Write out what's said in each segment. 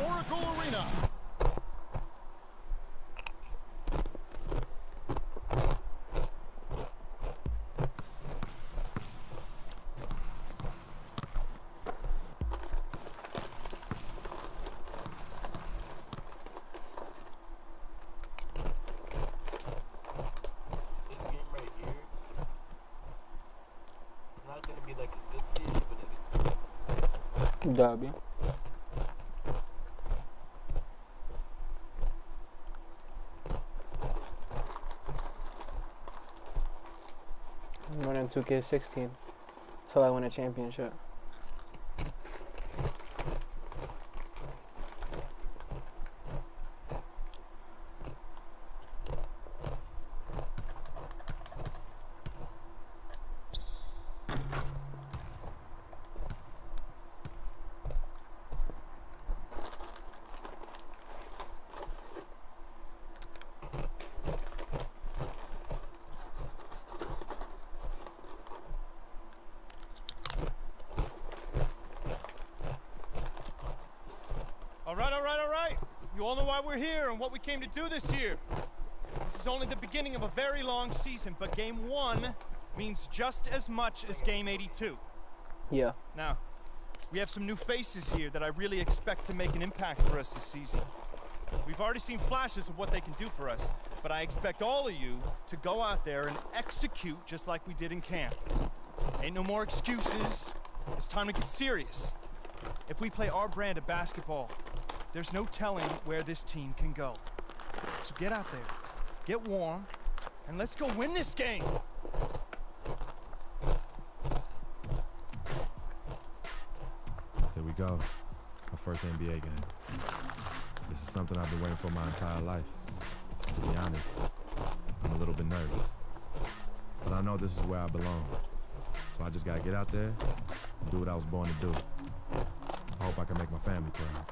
Oracle Arena. Derby. I'm running 2K16 until I win a championship. All right. You all know why we're here and what we came to do this year. This is only the beginning of a very long season, but Game 1 means just as much as Game 82. Yeah. Now, we have some new faces here that I really expect to make an impact for us this season. We've already seen flashes of what they can do for us, but I expect all of you to go out there and execute just like we did in camp. Ain't no more excuses. It's time to get serious. If we play our brand of basketball, there's no telling where this team can go. So get out there, get warm, and let's go win this game. Here we go. My first NBA game. This is something I've been waiting for my entire life. To be honest, I'm a little bit nervous. But I know this is where I belong. So I just gotta get out there and do what I was born to do. I hope I can make my family proud.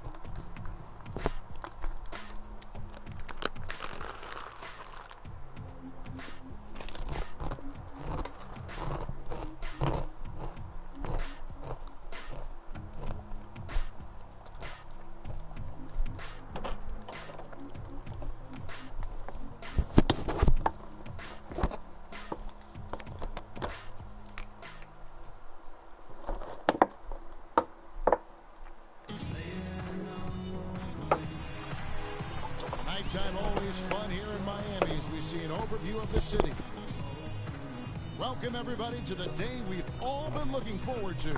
Nighttime always fun here in Miami as we see an overview of the city. Welcome everybody to the day we've all been looking forward to.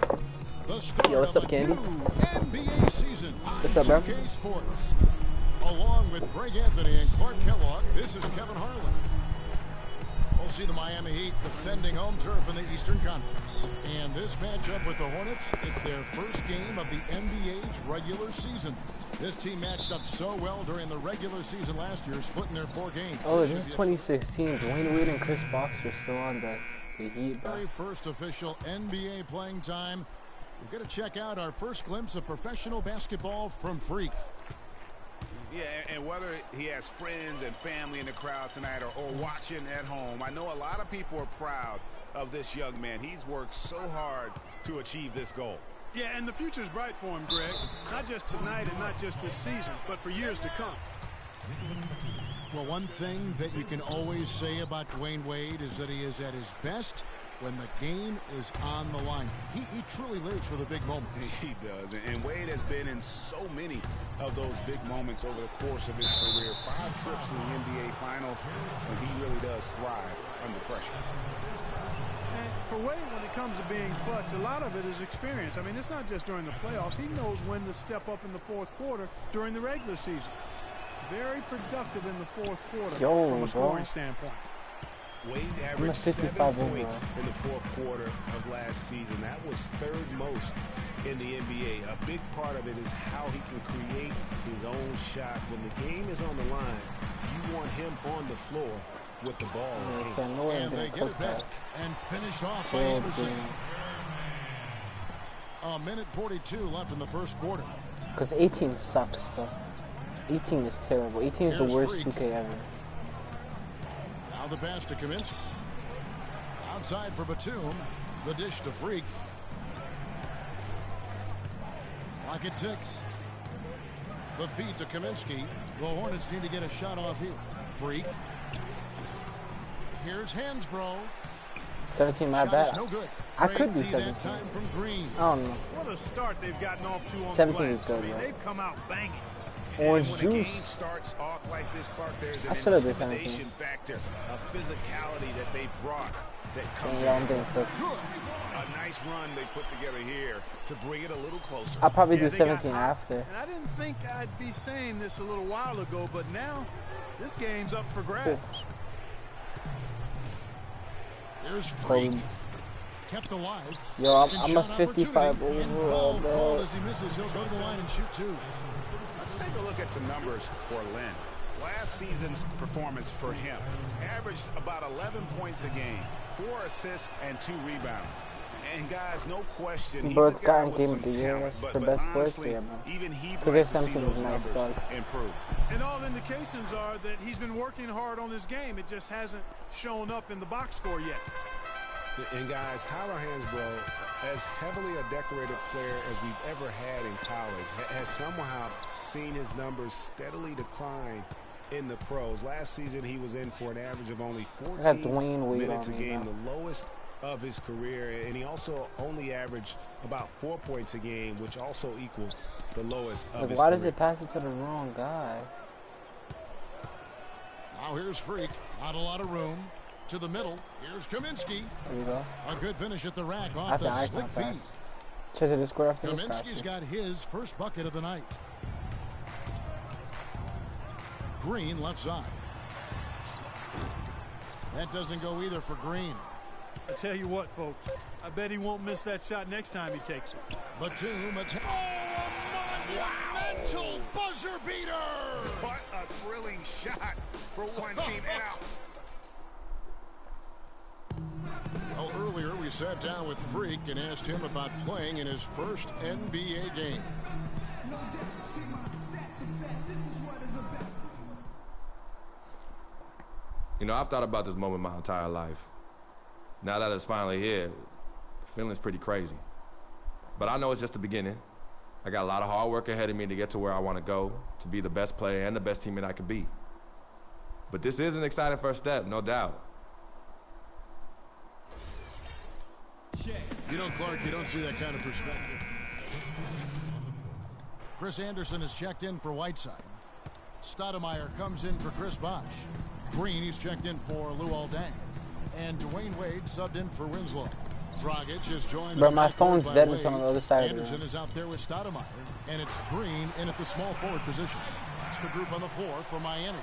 The start what's of up, a Candy? new NBA season on What's up, bro? 2K Sports. Along with Greg Anthony and Clark Kellogg, this is Kevin Harlan. We'll see the Miami Heat defending home turf in the Eastern Conference. And this matchup with the Hornets, it's their first game of the NBA's regular season. This team matched up so well during the regular season last year, splitting their 4 games. Oh, this is 2016. Dwayne Wade and Chris Bosh are still on the Heat, bro. Very first official NBA playing time. We're going to check out our first glimpse of professional basketball from Freak. Yeah, and whether he has friends and family in the crowd tonight or watching at home, I know a lot of people are proud of this young man. He's worked so hard to achieve this goal. Yeah, and the future's bright for him, Greg. Not just tonight and not just this season, but for years to come. Well, one thing that you can always say about Dwayne Wade is that he is at his best when the game is on the line. He truly lives for the big moments. He does, and Wade has been in so many of those big moments over the course of his career. 5 trips to the NBA Finals, and he really does thrive under pressure. And for Wade, when it comes to being clutch, a lot of it is experience. I mean, it's not just during the playoffs. He knows when to step up in the fourth quarter during the regular season. Very productive in the fourth quarter from a scoring standpoint. Wade averaged 7 points in the fourth quarter of last season. That was 3rd most in the NBA. A big part of it is how he can create his own shot. When the game is on the line, you want him on the floor with the ball. And they get it back and finished off by Anderson. A minute 42 left in the first quarter. Because 18 sucks, bro. 18 is terrible. 18 is the worst 2K ever. Now the pass to Kaminsky. Outside for Batum. The dish to Freak. Clock at 6. The feed to Kaminsky. The Hornets need to get a shot off here. Freak. Here's Hansbrough. 17, my bad. No good. I could be 17. Time from Green. I don't know. What a start they've gotten off to on 17 glass. is good, I mean, bro. they've come out banging. Orange when juice. a game starts off like this, Clark, there's an I should have been intimidation 17. factor, a physicality that they've brought that comes Yeah, I'm in. getting cooked. A nice run they put together here to bring it a little closer. I'll probably do they 17 got hot. after. And I didn't think I'd be saying this a little while ago, but now this game's up for grabs. Here's Freak. Kept alive. Yo, I'm Second a shot 55 opportunity. And overall, foul bro. called as he misses. He'll go to the line and shoot two. Let's take a look at some numbers for Lynn. Last season's performance for him averaged about 11 points a game, 4 assists and 2 rebounds. And guys, no question, he's Bro, a it's guy gotten with game some of the year. talent, That's but the best player honestly, here, man. even he'd To like give to see 17 those is a nice numbers start. improve. And all indications are that he's been working hard on his game. It just hasn't shown up in the box score yet. And guys, Tyler Hansbrough, as heavily a decorated player as we've ever had in college, has somehow seen his numbers steadily decline in the pros. Last season, he was in for an average of only 14 minutes a game, the lowest of his career. And he also only averaged about 4 points a game, which also equals the lowest of his Why career. does it pass it to the wrong guy? Now here's Freak. Not a lot of room. To the middle. Here's Kaminsky. There you go. A good finish at the rack off After the eye slick contact. feed. Check the score after this. Kaminsky's got his first bucket of the night. Green left side. That doesn't go either for Green. I tell you what, folks, I bet he won't miss that shot next time he takes it. Batum, a monumental buzzer beater! What a thrilling shot for one team. And out. Well, earlier we sat down with Freak and asked him about playing in his first NBA game. You know, I've thought about this moment my entire life. Now that it's finally here, the feeling's pretty crazy. But I know it's just the beginning. I got a lot of hard work ahead of me to get to where I want to go, to be the best player and the best teammate I could be. But this is an exciting first step, no doubt. You know, Clark, you don't see that kind of perspective. Chris Anderson has checked in for Whiteside. Stoudemire comes in for Chris Bosh. Green, he's checked in for Luol Deng. And Dwayne Wade subbed in for Winslow. Dragic has joined. Bro, my phone's dead. It's on the other side. Anderson is out there with Stoudemire. And it's Green in at the small forward position. That's the group on the floor for Miami.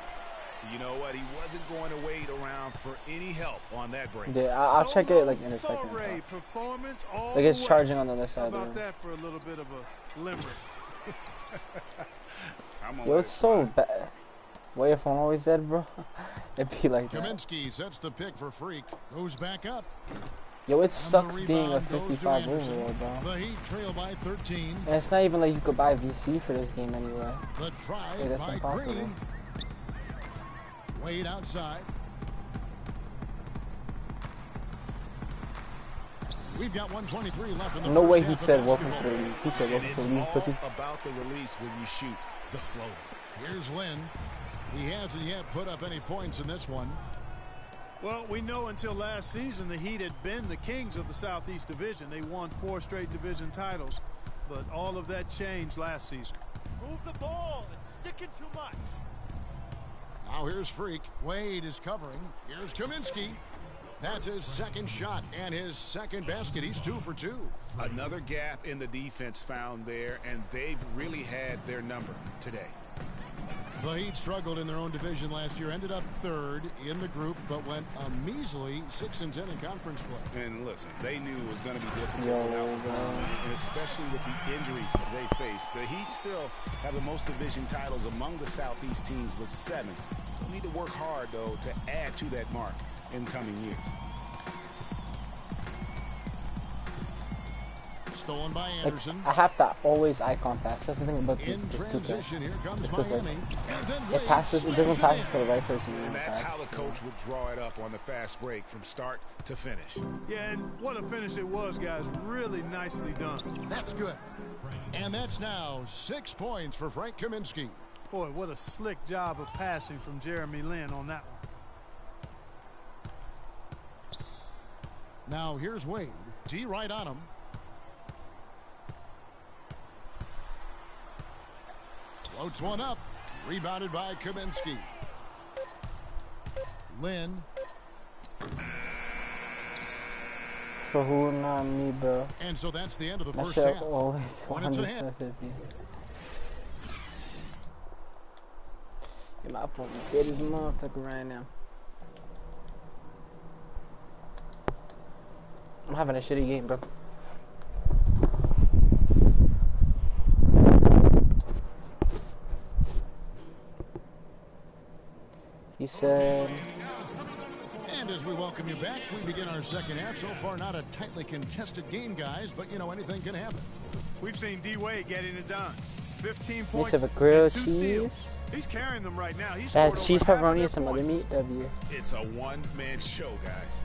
You know what? He wasn't going to wait around for any help on that break. Yeah, I'll check it like in a second. Performance all Like it's the way. charging on the other side. How about that for a little bit of a limerick? Yo, it's so bad. Why your phone always dead, bro? It'd be like that. Kaminsky sets the pick for Freak. Goes back up. Yo, it And sucks the being a rebound goes to 55 Anderson. overall, bro. The Heat trail by 13. And it's not even like you could buy VC for this game anyway. The drive Hey, that's by impossible. Green. Wade outside. We've got 123 left in the No first way half he of said welcome basketball. to the league. He said And welcome it's to the league, all pussy. about the release when you shoot the floater. Here's Lynn. He hasn't yet put up any points in this one. Well, we know until last season the Heat had been the kings of the Southeast Division. They won 4 straight division titles, but all of that changed last season. Move the ball. It's sticking too much. Now here's Freak. Wade is covering. Here's Kaminsky. That's his second shot and his second basket. He's 2 for 2. Another gap in the defense found there, and they've really had their number today. The Heat struggled in their own division last year, ended up 3rd in the group, but went a measly 6-10 in conference play. And listen, they knew it was going to be difficult Yo, without bro. LeBron, and especially with the injuries they faced. The Heat still have the most division titles among the Southeast teams with 7. They need to work hard, though, to add to that mark in coming years. Stolen by Like, Anderson. I have to always eye contact. That's the thing about this In stupid. transition, here comes Because, like, Miami. And then It Wade passes. It doesn't slams pass in. it to the right person. And that's how the coach would draw it up on the fast break from start to finish. Yeah, and what a finish it was, guys. Really nicely done. That's good. And that's now 6 points for Frank Kaminsky. Boy, what a slick job of passing from Jeremy Lin on that one. Now here's Wade. D right on him. Floats one up. Rebounded by Kaminsky. Lin. For who, not me, bro. And so that's the end of the My first shit half. always Hornets ahead. 150. Yeah, my phone dead as a motherfucker right now. I'm having a shitty game, bro. He said... And as we welcome you back, we begin our second half. So far, not a tightly contested game, guys, but, you know, anything can happen. We've seen D-Wade getting it done. 15 points Piece of a grilled and 2 cheese. steals. He's carrying them right now. He's That's cheese, pepperoni, and some other meat. W. It's a one-man show, guys.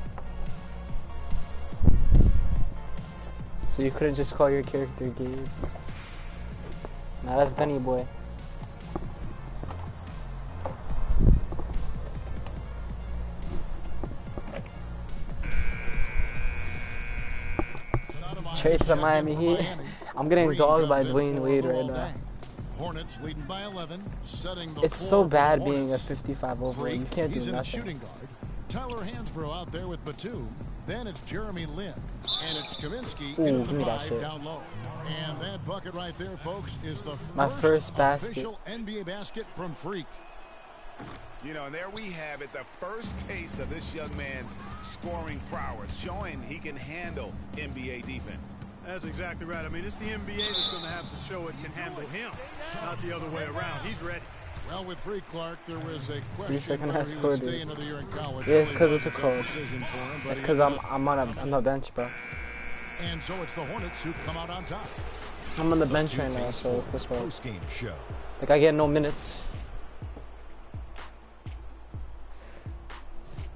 So you couldn't just call your character Gabe. Nah, that's Gunny boy. Trade to the Miami Heat. I'm getting dogged by Dwayne Wade right now. Hornets leading by 11, setting the It's so bad being a 55 overall. You can't do He's in a nothing. shooting guard. Tyler Hansbrough out there with Batum. Then it's Jeremy Lin. And it's Kaminsky in give me the that 5 shit. down low. And that bucket right there, folks, is the My first basket. official NBA basket from Freak. You know, and there we have it, the first taste of this young man's scoring prowess, showing he can handle NBA defense. That's exactly right. I mean, it's the NBA that's going to have to show it can handle him, not the other way around. He's ready. Well, with Freak Clark, there was a 3 question second whether high he score would stay days. another year in college. Yeah, it's Really 'cause it's a wasn't coach. decision for him, but It's he because ended I'm on the bench, bro. up- And so it's the Hornets who come out on top. I'm on the bench right now, so it's just Post-game show. like I get no minutes.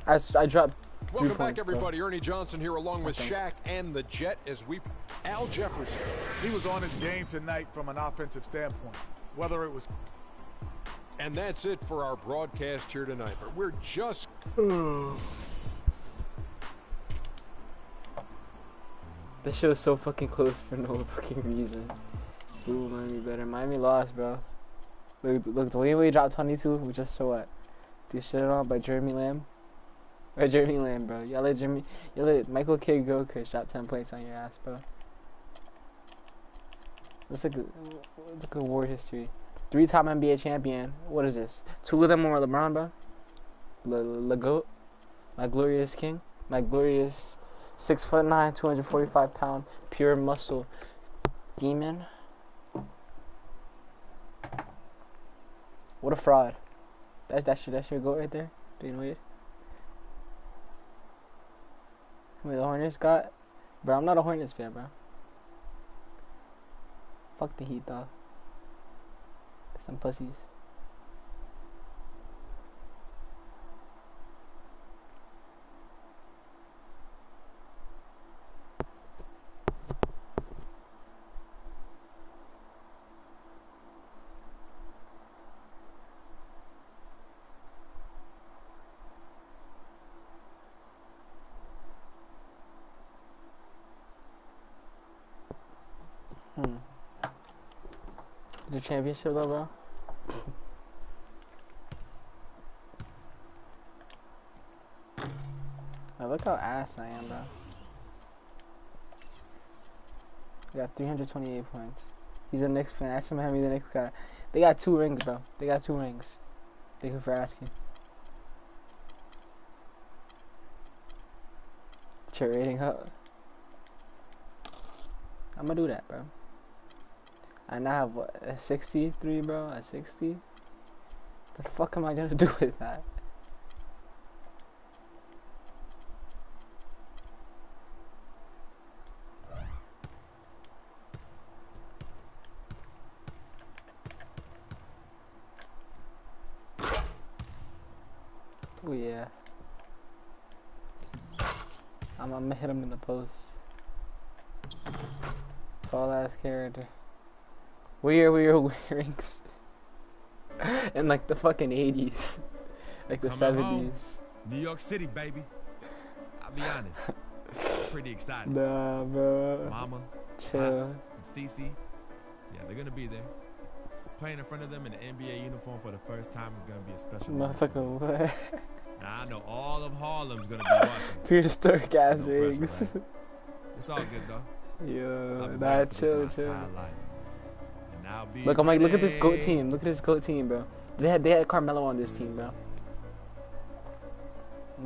I dropped 3 Welcome points, back, bro. everybody. Ernie Johnson here along with Shaq and the Jet as we... Al Jefferson. He was on his game tonight from an offensive standpoint. Whether it was... And that's it for our broadcast here tonight. But we're just... This shit was so fucking close for no fucking reason. Ooh, Miami better. Miami lost, bro. Look, Dwayne Wade dropped 22, which just so what? This shit on by Jeremy Lamb. Or Jeremy Lamb, bro. Y'all let Michael Kidd go, Chris drop 10 points on your ass, bro. Let's look at war history. 3-time NBA champion. What is this? 2 of them were LeBron, bro. Le GOAT. My glorious king. My glorious 6'9", 245-pound, pure muscle demon. What a fraud. That should go right there. Dwayne Wade. How many the Hornets got? Bro, I'm not a Hornets fan, bro. Fuck the Heat, though. Some pussies. The championship though, bro. Oh, look how ass I am, bro. I got 328 points. He's a Knicks fan. Ask him how many the Knicks got. They got 2 rings, bro. They got 2 rings. Thank you for asking. Cheer rating up. I'm gonna do that, bro. I now have what, a 63, bro? A 60? The fuck am I gonna do with that? Oh yeah. I'm gonna hit him in the post. Tall ass character. What year were your earrings? In like the fucking 80s. Like the Coming 70s. home. New York City, baby. I'll be honest. Pretty excited. Nah, bro. Mama, Chill. Pops, and Cece. Yeah, they're gonna be there. Playing in front of them in the NBA uniform for the first time is gonna be a special moment for me. Motherfucker, what? Now I know all of Harlem's gonna be watching. Prehistoric ass No pressure, rings. right? It's all good though. Yo, I've been nah, waiting for chill, this my chill. entire life. And I'll be Look, I'm like, look at this GOAT ready. team. Look at this GOAT team, bro. They had Carmelo on this team, bro.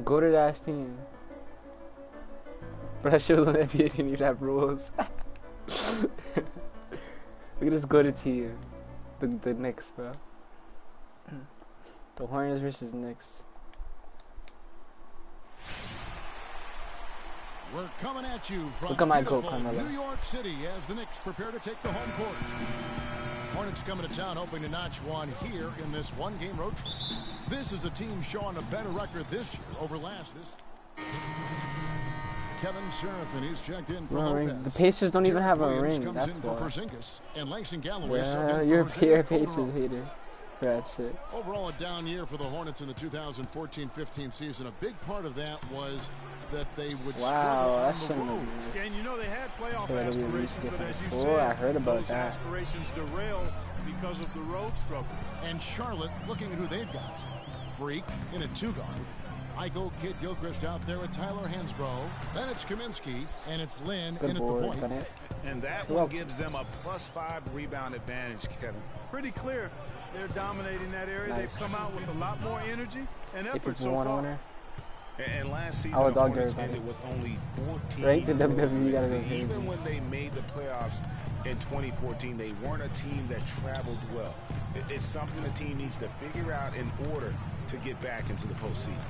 GOATed ass team. Bro, that shit was on the NBA, didn't even have rules. Look at this GOATed team. The Knicks, bro. The Hornets versus Knicks. We're coming at you from Look at my goal, beautiful Carmelo. New York City as the Knicks prepare to take the home court. Hornets coming to town hoping to notch one here in this one-game road trip. This is a team showing a better record this year over last. Kevin Seraphin, he's checked in for Lopez. The Pacers don't even have a Williams ring. comes That's in for why. Porzingis, and Langston Galloway subbed Yeah, in you're a for pure Isaiah Pacers Calderon. hater for that shit. Overall, a down year for the Hornets in the 2014-15 season. A big part of that was that they would struggle Wow, on that the shouldn't road. have been And you know they had playoff Yeah, they really aspirations, but as you Oh, said, I heard about those that. aspirations derailed because of the road struggle. And Charlotte looking at who they've got. Freak in a two-guard. Michael Kidd-Gilchrist out there with Tyler Hansbrough. Then it's Kaminsky, and it's Lynn Good in at the board, point. Bennett. And that Well- one gives them a +5 rebound advantage, Kevin. Pretty clear they're dominating that area. Nice. They've come out with a lot more energy and If effort people so want a far. winner. And last season, I would the dog Hornets everybody. ended with only 14 Right? The WWE road gotta wins. go crazy. Even when they made the playoffs in 2014, they weren't a team that traveled well. It's something the team needs to figure out in order to get back into the postseason.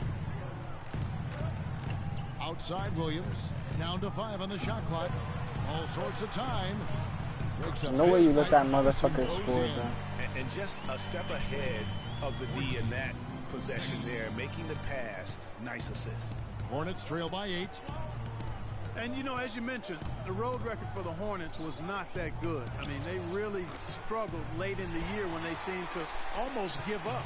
Outside Williams. Down to 5 on the shot clock. All sorts of time. Breaks up No way you big. let that Mike Robinson motherfucker goes score, in. bro. And just a step ahead of the D in that possession there, making the pass. Nice assist. Hornets trail by 8. And you know, as you mentioned, the road record for the Hornets was not that good. I mean, they really struggled late in the year when they seemed to almost give up.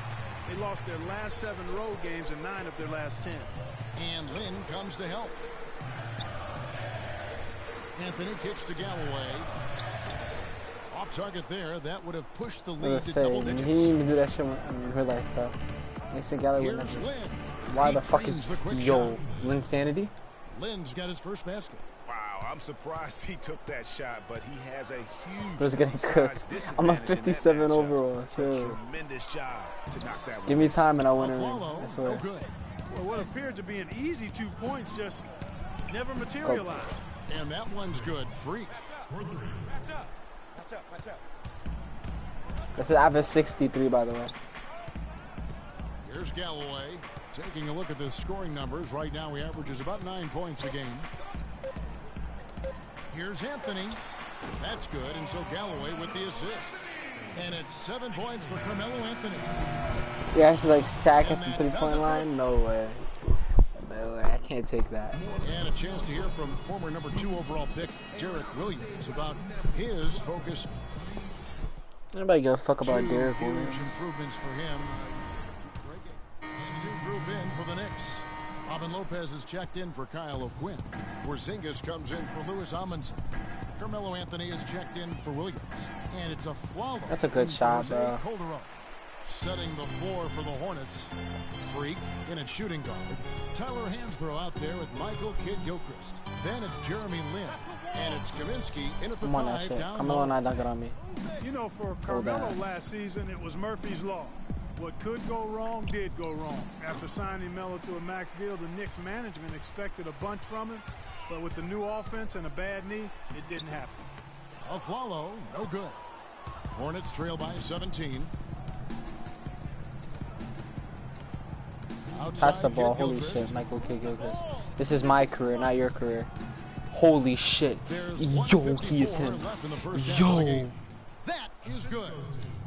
They lost their last 7 road games and 9 of their last 10. And Lynn comes to help. Anthony kicks to Galloway. Off target there. That would have pushed the I lead was to saying, double he digits. didn't even do that shit in real life, bro. Mason Galloway would Here's never. Lynn. Why He the fuck drains is the quick yo shot. Lynn Sanity? Lynn's got his first basket. Wow, I'm surprised he took that shot, but he has a huge Bro's getting size cooked. I'm a disadvantage in that 57 matchup. overall. A Chill. tremendous job to knock that one. Give me time and I'll win A a ring. follow. I No swear. good. Well, what appeared to be an easy 2 points just never materialized. And that one's good. Freak. That's I have a 63, by the way. Here's Galloway. Taking a look at the scoring numbers. Right now he averages about 9 points a game. Here's Anthony. That's good. And so Galloway with the assist. And it's 7 points for Carmelo Anthony. Yeah, she's like Shaq at And the that 3-point does it line. for- No way. No way. I can't take that. And a chance to hear from former number 2 overall pick Derek Williams about his focus. Nobody give a fuck about 2 Derek huge Williams. improvements for him. And a new group in for the Knicks. Robin Lopez is checked in for Kyle O'Quinn. Porzingis comes in for Louis Amundsen. Carmelo Anthony is checked in for Williams. And it's a flawless. That's a good shot, bro. Calderon. Setting the floor for the Hornets. Freak in at shooting guard. Tyler Hansbrough out there with Michael Kidd-Gilchrist. Then it's Jeremy Lin. And it's Kaminsky in at the Come on, that 5 shit. down Carmelo low. not dunking on me. You know, for Hold Carmelo on. last season, it was Murphy's Law. What could go wrong did go wrong. After signing Melo to a max deal, the Knicks management expected a bunch from him, but with the new offense and a bad knee, it didn't happen. Aflalo, no good. Hornets trail by 17. Pass the ball. Holy Kidd-Gilchrist. shit, Michael Kidd-Gilchrist. This is my career, not your career. Holy shit. There's Yo, he is 1:54 him. left in the first half of the Yo. game. That is good.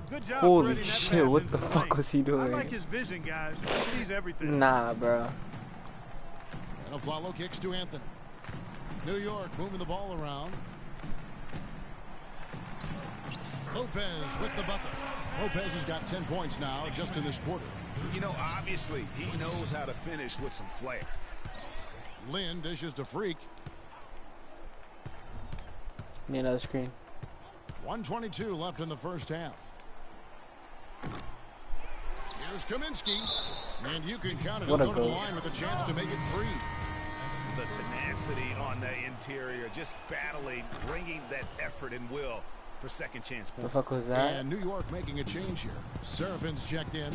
Good job Holy threading that shit, pass what into the fuck lane. was he doing? I like his vision, guys. He sees everything. Nah, bro. And Aflalo kicks to Anthony. New York moving the ball around. Lopez with the bucket. Lopez has got 10 points now just in this quarter. You know, obviously, he knows how to finish with some flair. Lynn dishes to Freak. Need another screen. 1:22 left in the first half. Here's Kaminsky. And you can count it. He'll go to the line with a chance to make it 3. The tenacity on the interior, just battling, bringing that effort and will for second chance points. The fuck was that? And New York making a change here. Serafin's checked in.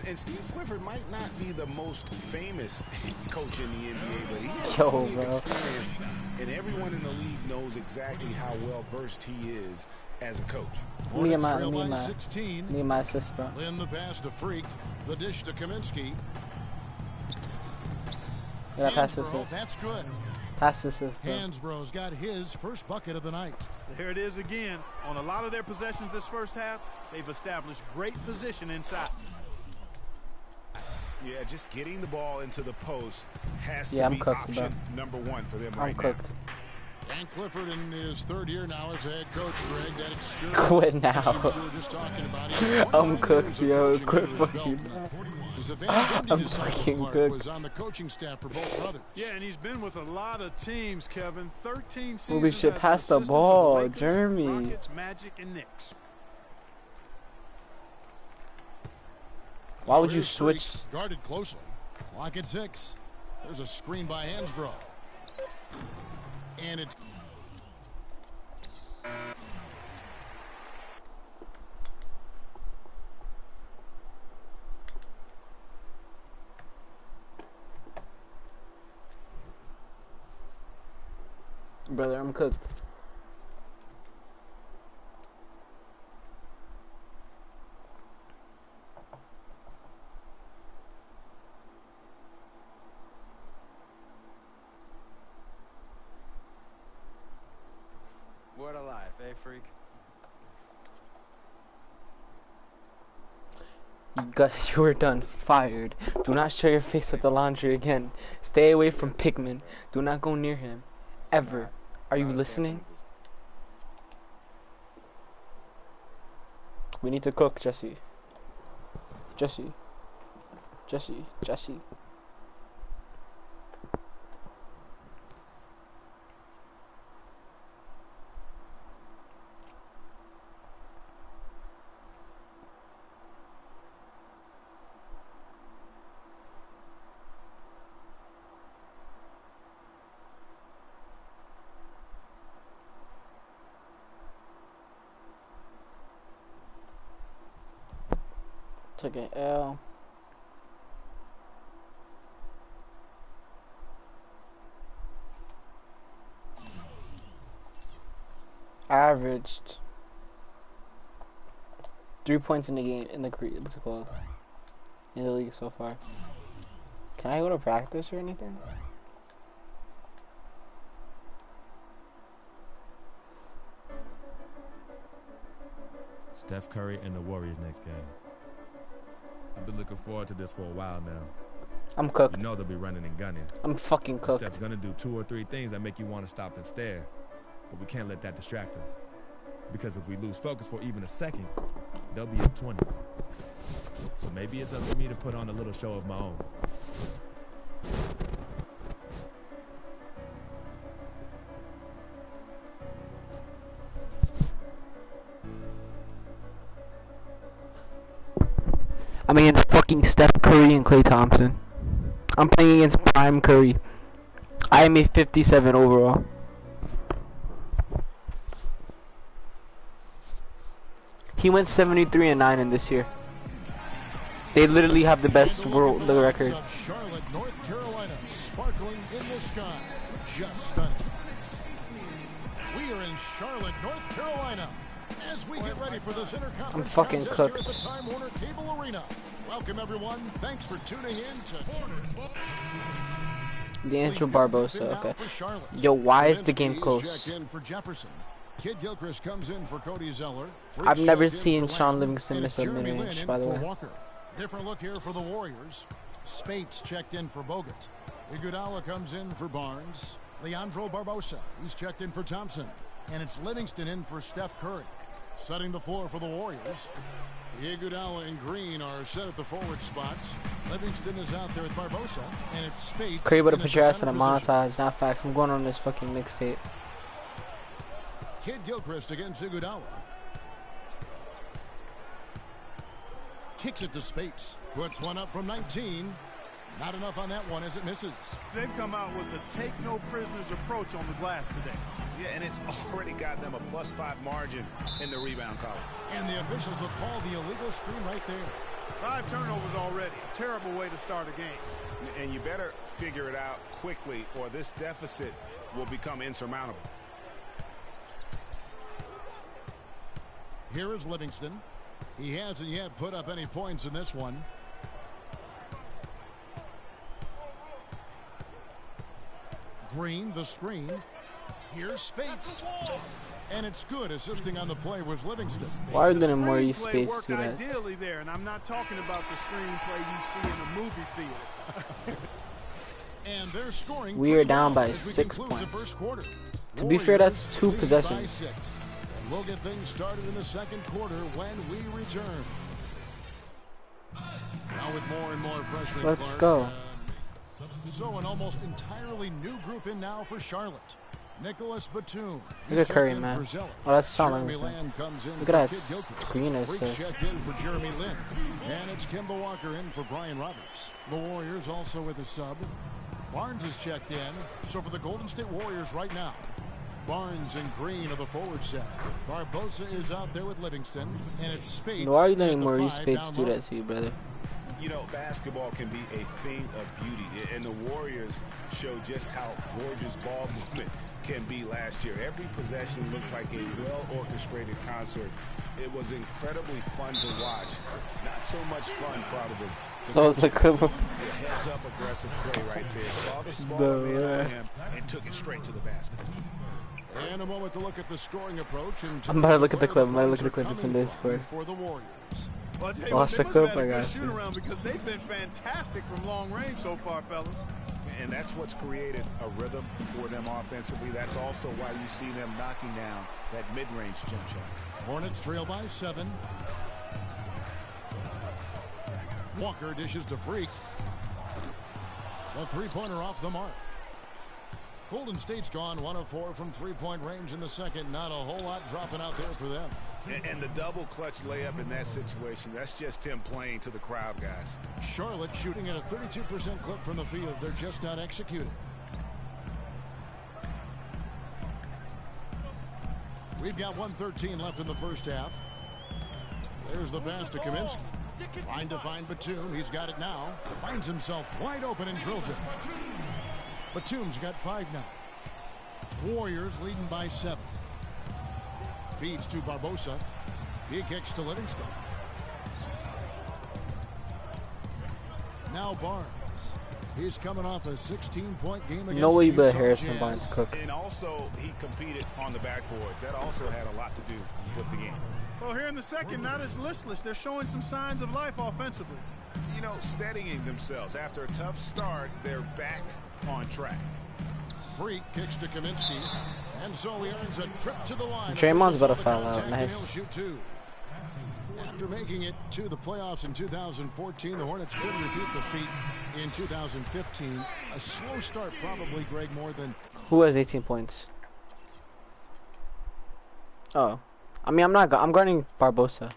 And Steve Clifford might not be the most famous coach in the NBA, but he has plenty of experience, and everyone in the league knows exactly how well versed he is as a coach. Me and my assist, bro. Lynn the pass to Freak. The dish to Kaminsky. Yeah, pass assist. That's good. Pass assist, bro. Hansbrough's got his first bucket of the night. There it is again. On a lot of their possessions this first half, they've established great position inside. Yeah, just getting the ball into the post has to be cooked, option number 1 for them right cooked. now. And Clifford in his 3rd year now as head coach, Greg, that experience. Quit now. We were just talking about I'm cooked, yo. Quit fucking. I'm fucking cooked. Was on the coaching staff for both brothers. Yeah, and he's been with a lot of teams, Kevin. 13 seasons. Holy shit, as pass the an assistant for ball, Lakers, Jeremy. Rockets, Magic, and Knicks. Why would you switch? Guarded closely. Clock at 6. There's a screen by Hansbrough. And it's... Brother, I'm cooked. Word of life, eh, Freak? You were done. Fired. Do not show your face at the laundry again. Stay away from Pikmin. Do not go near him. Ever. Are you listening? We need to cook, Jesse. Jesse. Took an L. Averaged 3 points in the game in the what's it called? In the league so far. Can I go to practice or anything? Steph Curry and the Warriors next game. I've been looking forward to this for a while now. I'm cooked. You know they'll be running and gunning. I'm fucking cooked. Steph's gonna do 2 or 3 things that make you want to stop and stare. But we can't let that distract us. Because if we lose focus for even a second, they'll be up 20. So maybe it's up to me to put on a little show of my own. I'm against fucking Steph Curry and Klay Thompson. I'm playing against Prime Curry. I am a 57 overall. He went 73-9 in this year. They literally have the best world record. Charlotte, North Carolina, sparkling in the sky, just stunning. We are in Charlotte, North Carolina, as we get ready for this interconference. I'm fucking cooked. Here at the Time Warner Cable Arena. Welcome everyone. Thanks for tuning in to D'Angelo Barbosa. Okay. Yo, why is the game close? Checked in for Jefferson. Kid Gilchrist comes in for Cody Zeller. I've never seen Sean Livingston miss a mid-range, by the way. Walker. Different look here for the Warriors. Spates checked in for Bogut. Iguodala comes in for Barnes. Leandro Barbosa, he's checked in for Thompson. And it's Livingston in for Steph Curry. Setting the floor for the Warriors. Iguodala and Green are set at the forward spots. Livingston is out there with Barbosa. And it's Spates. Curry would have put your ass in a montage, not facts. I'm going on this fucking mixtape. Kid Gilchrist against Iguodala. Kicks it to Spates. Puts one up from 19. Not enough on that one as it misses. They've come out with a take no prisoners approach on the glass today. Yeah, and it's already got them a +5 margin in the rebound column. And the officials will call the illegal screen right there. 5 turnovers already. Terrible way to start a game. And you better figure it out quickly or this deficit will become insurmountable. Here is Livingston. He hasn't yet put up any points in this one. Green, the screen. Here's Spates. And it's good. Assisting on the play was Livingston. Why are there more space worked to that? Ideally there, and I'm not talking about the screenplay you see in a movie theater. And they're scoring. We are down by as we 6 conclude the points. first quarter. To be fair, that's 2 lead by possessions. 6. And we'll get things started in the second quarter when we return. Now with more and more freshmen. Let's Clark, go. So an almost entirely new group in now for Charlotte. Nicholas Batum. Look at Curry, man. Oh, that's Sean Livingston. Look at that screen assist. Checked in for Jeremy Lin. And it's Kemba Walker in for Brian Roberts. The Warriors also with a sub. Barnes is checked in. So for the Golden State Warriors right now, Barnes and Green are the forward set. Barbosa is out there with Livingston. And it's Spates. Why are you letting Maurice Spates do that to you, brother? You know, basketball can be a thing of beauty, and the Warriors show just how gorgeous ball movement can be last year. Every possession looked like a well-orchestrated concert. It was incredibly fun to watch. Not so much fun, probably. That was a good one. Heads-up aggressive play right there. Saw the small man on him and took it straight to the basket. And a moment to look at the scoring approach. I'm about to look at the clip. I'm about to look at the clip. It's in Discord. For the Warriors. Well, I tell you Lost what, the they must clip, have had I a got good shoot around because they've been fantastic from long range so far, fellas. And that's what's created a rhythm for them offensively. That's also why you see them knocking down that mid-range jump shot. Hornets trail by 7. Walker dishes to Freak. The three-pointer off the mark. Golden State's gone 1 of 4 from three-point range in the second. Not a whole lot dropping out there for them. And the double clutch layup in that situation, that's just him playing to the crowd, guys. Charlotte shooting at a 32% clip from the field. They're just not executing. We've got 1:13 left in the first half. There's the pass to Kaminsky. Trying to find Batum. He's got it now. Finds himself wide open and drills it. Batum's got 5 now. Warriors leading by 7. Feeds to Barbosa. He kicks to Livingston. Now Barnes. He's coming off a 16-point game against No way Utah but Harrison Jazz. Barnes cook. And also, he competed on the backboards. That also had a lot to do with the game. Well, here in the second, not as listless. They're showing some signs of life offensively. You know, steadying themselves. After a tough start, they're back on track. Freak kicks to Kaminsky. And so he earns a trip to the line. Draymond's about to Officials foul on the out. contact, and Nice. he'll shoot 2. After making it to the playoffs in 2014, the Hornets did repeat defeat in 2015. A slow start, probably, Greg, more than. Who has 18 points? Oh. I mean, I'm guarding Barbosa.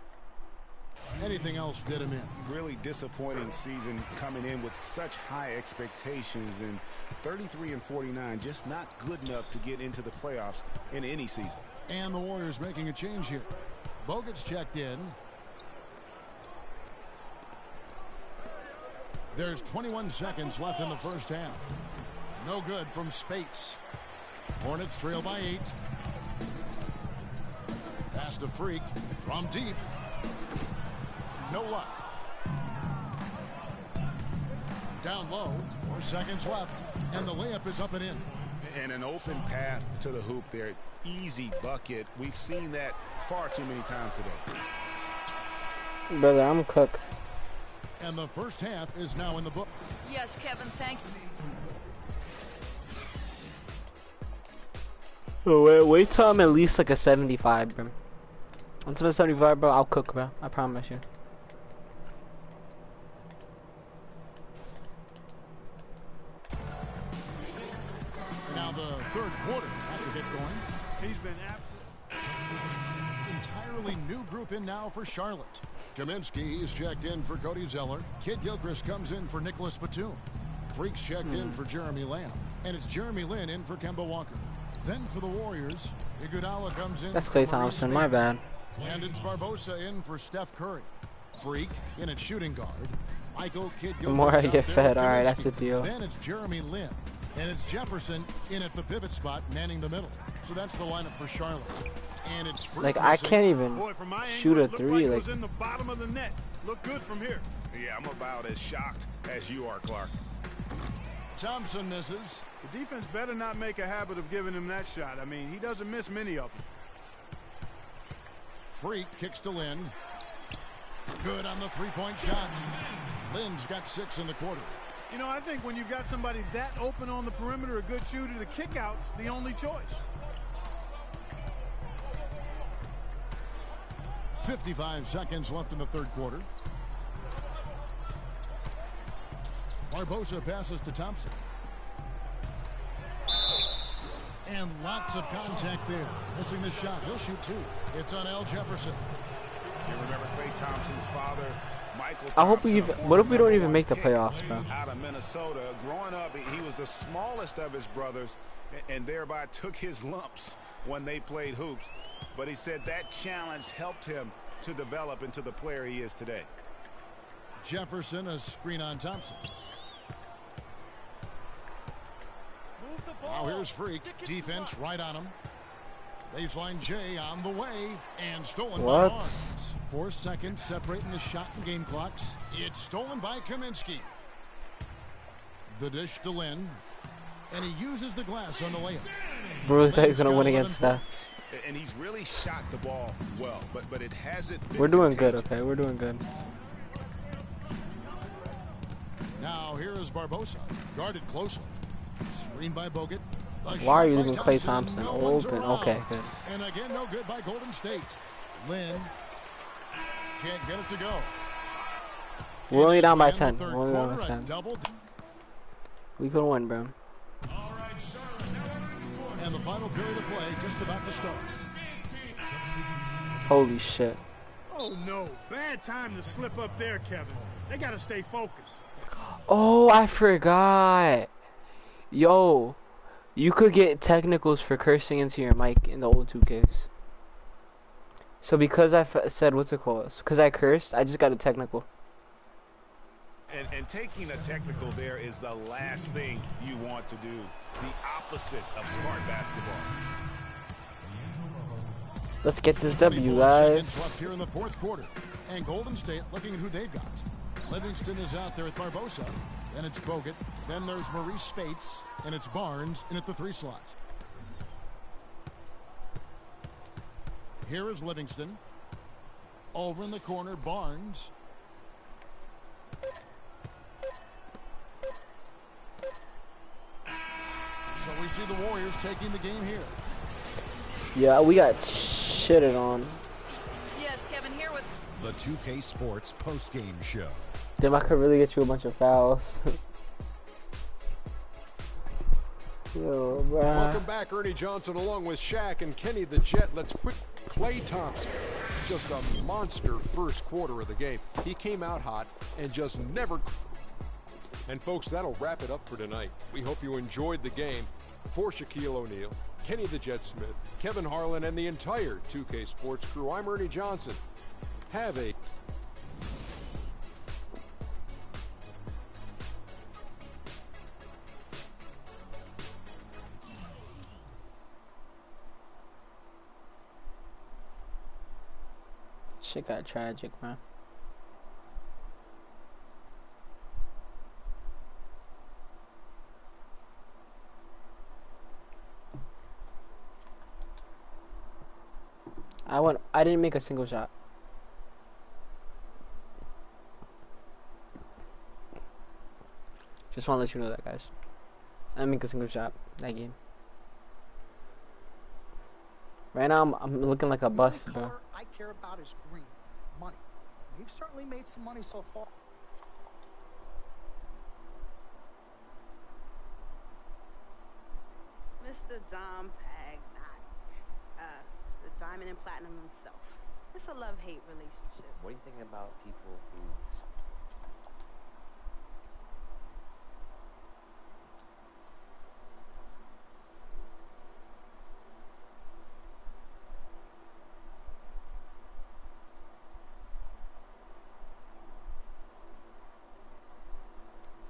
Anything else did him in. Really disappointing season coming in with such high expectations, and 33 and 49 just not good enough to get into the playoffs in any season. And the Warriors making a change here. Bogut's checked in. There's 21 seconds left in the first half. No good from Spates. Hornets trail by 8. Pass to Freak from deep. No luck. Down low. 4 seconds left. And the layup is up and in. And an open path to the hoop there. Easy bucket. We've seen that far too many times today. Brother, I'm cooked. And the first half is now in the book. Yes, Kevin, thank you. Oh, wait till I'm at least like a 75, bro. Once I'm at 75, bro, I'll cook, bro. I promise you. Now the third quarter has to get going. He's been Entirely new group in now for Charlotte. Kaminsky is checked in for Cody Zeller. Kid Gilchrist comes in for Nicholas Batum. Freaks checked in for Jeremy Lamb. And it's Jeremy Lin in for Kemba Walker. Then for the Warriors, Iguodala comes in. That's Klay Thompson, my bad. And it's Barbosa in for Steph Curry. Freak in at shooting guard. Michael Kid Gilchrist. The more I get fed, alright, that's a a deal. Then it's Jeremy Lin. And it's Jefferson in at the pivot spot, manning the middle. So that's the lineup for Charlotte. And it's like I can't even shoot a three. Like was in the bottom of the net. Look good from here. Yeah, I'm about as shocked as you are, Clark. Thompson misses. The defense better not make a habit of giving him that shot. I mean, he doesn't miss many of them. Freak kicks to Lin. Good on the three-point shot. Lin's got 6 in the quarter. You know, I think when you've got somebody that open on the perimeter, a good shooter, the kick-out's the only choice. 55 seconds left in the third quarter. Barbosa passes to Thompson. And lots of contact there. Missing the shot. He'll shoot 2. It's on Al Jefferson. You remember Klay Thompson's father, Michael Thompson? I hope we even. What if we don't even make the playoffs, bro? Out of Minnesota. Growing up, he was the smallest of his brothers and thereby took his lumps when they played hoops. But he said that challenge helped him to develop into the player he is today. Jefferson, a screen on Thompson. Now here's Freak. Defense right on him. Baseline J on the way. And stolen by Barnes. 4 seconds separating the shot and game clocks. It's stolen by Kaminsky. The dish to Lin. And he uses the glass on the layup. Bro, thought he was going to win against that. And he's really shot the ball well, but it hasn't been. We're doing good, okay? We're doing good. Now here is Barbosa, guarded closely. Screened by Bogut. Why are you leaving Klay Thompson open? Okay, good. And again, no good by Golden State. Lin can't get it to go. We're only down by 10. We're only down by 10. We could win, bro. And the final period of play just about to start. Holy shit. Oh no, bad time to slip up there, Kevin. They gotta stay focused. Oh, I forgot. Yo, you could get technicals for cursing into your mic in the old 2Ks. So because I said, what's it called? Because I cursed, I just got a technical. And taking a technical there is the last thing you want to do. The opposite of smart basketball. Let's get this W, guys. Left here in the fourth quarter. And Golden State looking at who they've got. Livingston is out there with Barbosa. Then it's Bogut. Then there's Maurice Spates. And it's Barnes in at the 3 slot. Here is Livingston. Over in the corner, Barnes. So we see the Warriors taking the game here. Yeah, we got shitted on. Yes, Kevin here with the 2K Sports post-game show. Damn, I could really get you a bunch of fouls. Yo, bruh. Welcome back, Ernie Johnson, along with Shaq and Kenny the Jet. Let's quick Klay Thompson. Just a monster first quarter of the game. He came out hot and just never. And folks, that'll wrap it up for tonight. We hope you enjoyed the game. For Shaquille O'Neal, Kenny the Jet Smith, Kevin Harlan, and the entire 2K Sports crew, I'm Ernie Johnson. Have a shit got tragic, man. I didn't make a single shot. Just want to let you know that, guys. I didn't make a single shot that game. Right now, I'm looking like a bust, bro. Color I care about is green, money. We've certainly made some money so far. Mr. Dom Pagnotti. It's the diamond and platinum himself. It's a love-hate relationship. What do you think about people who...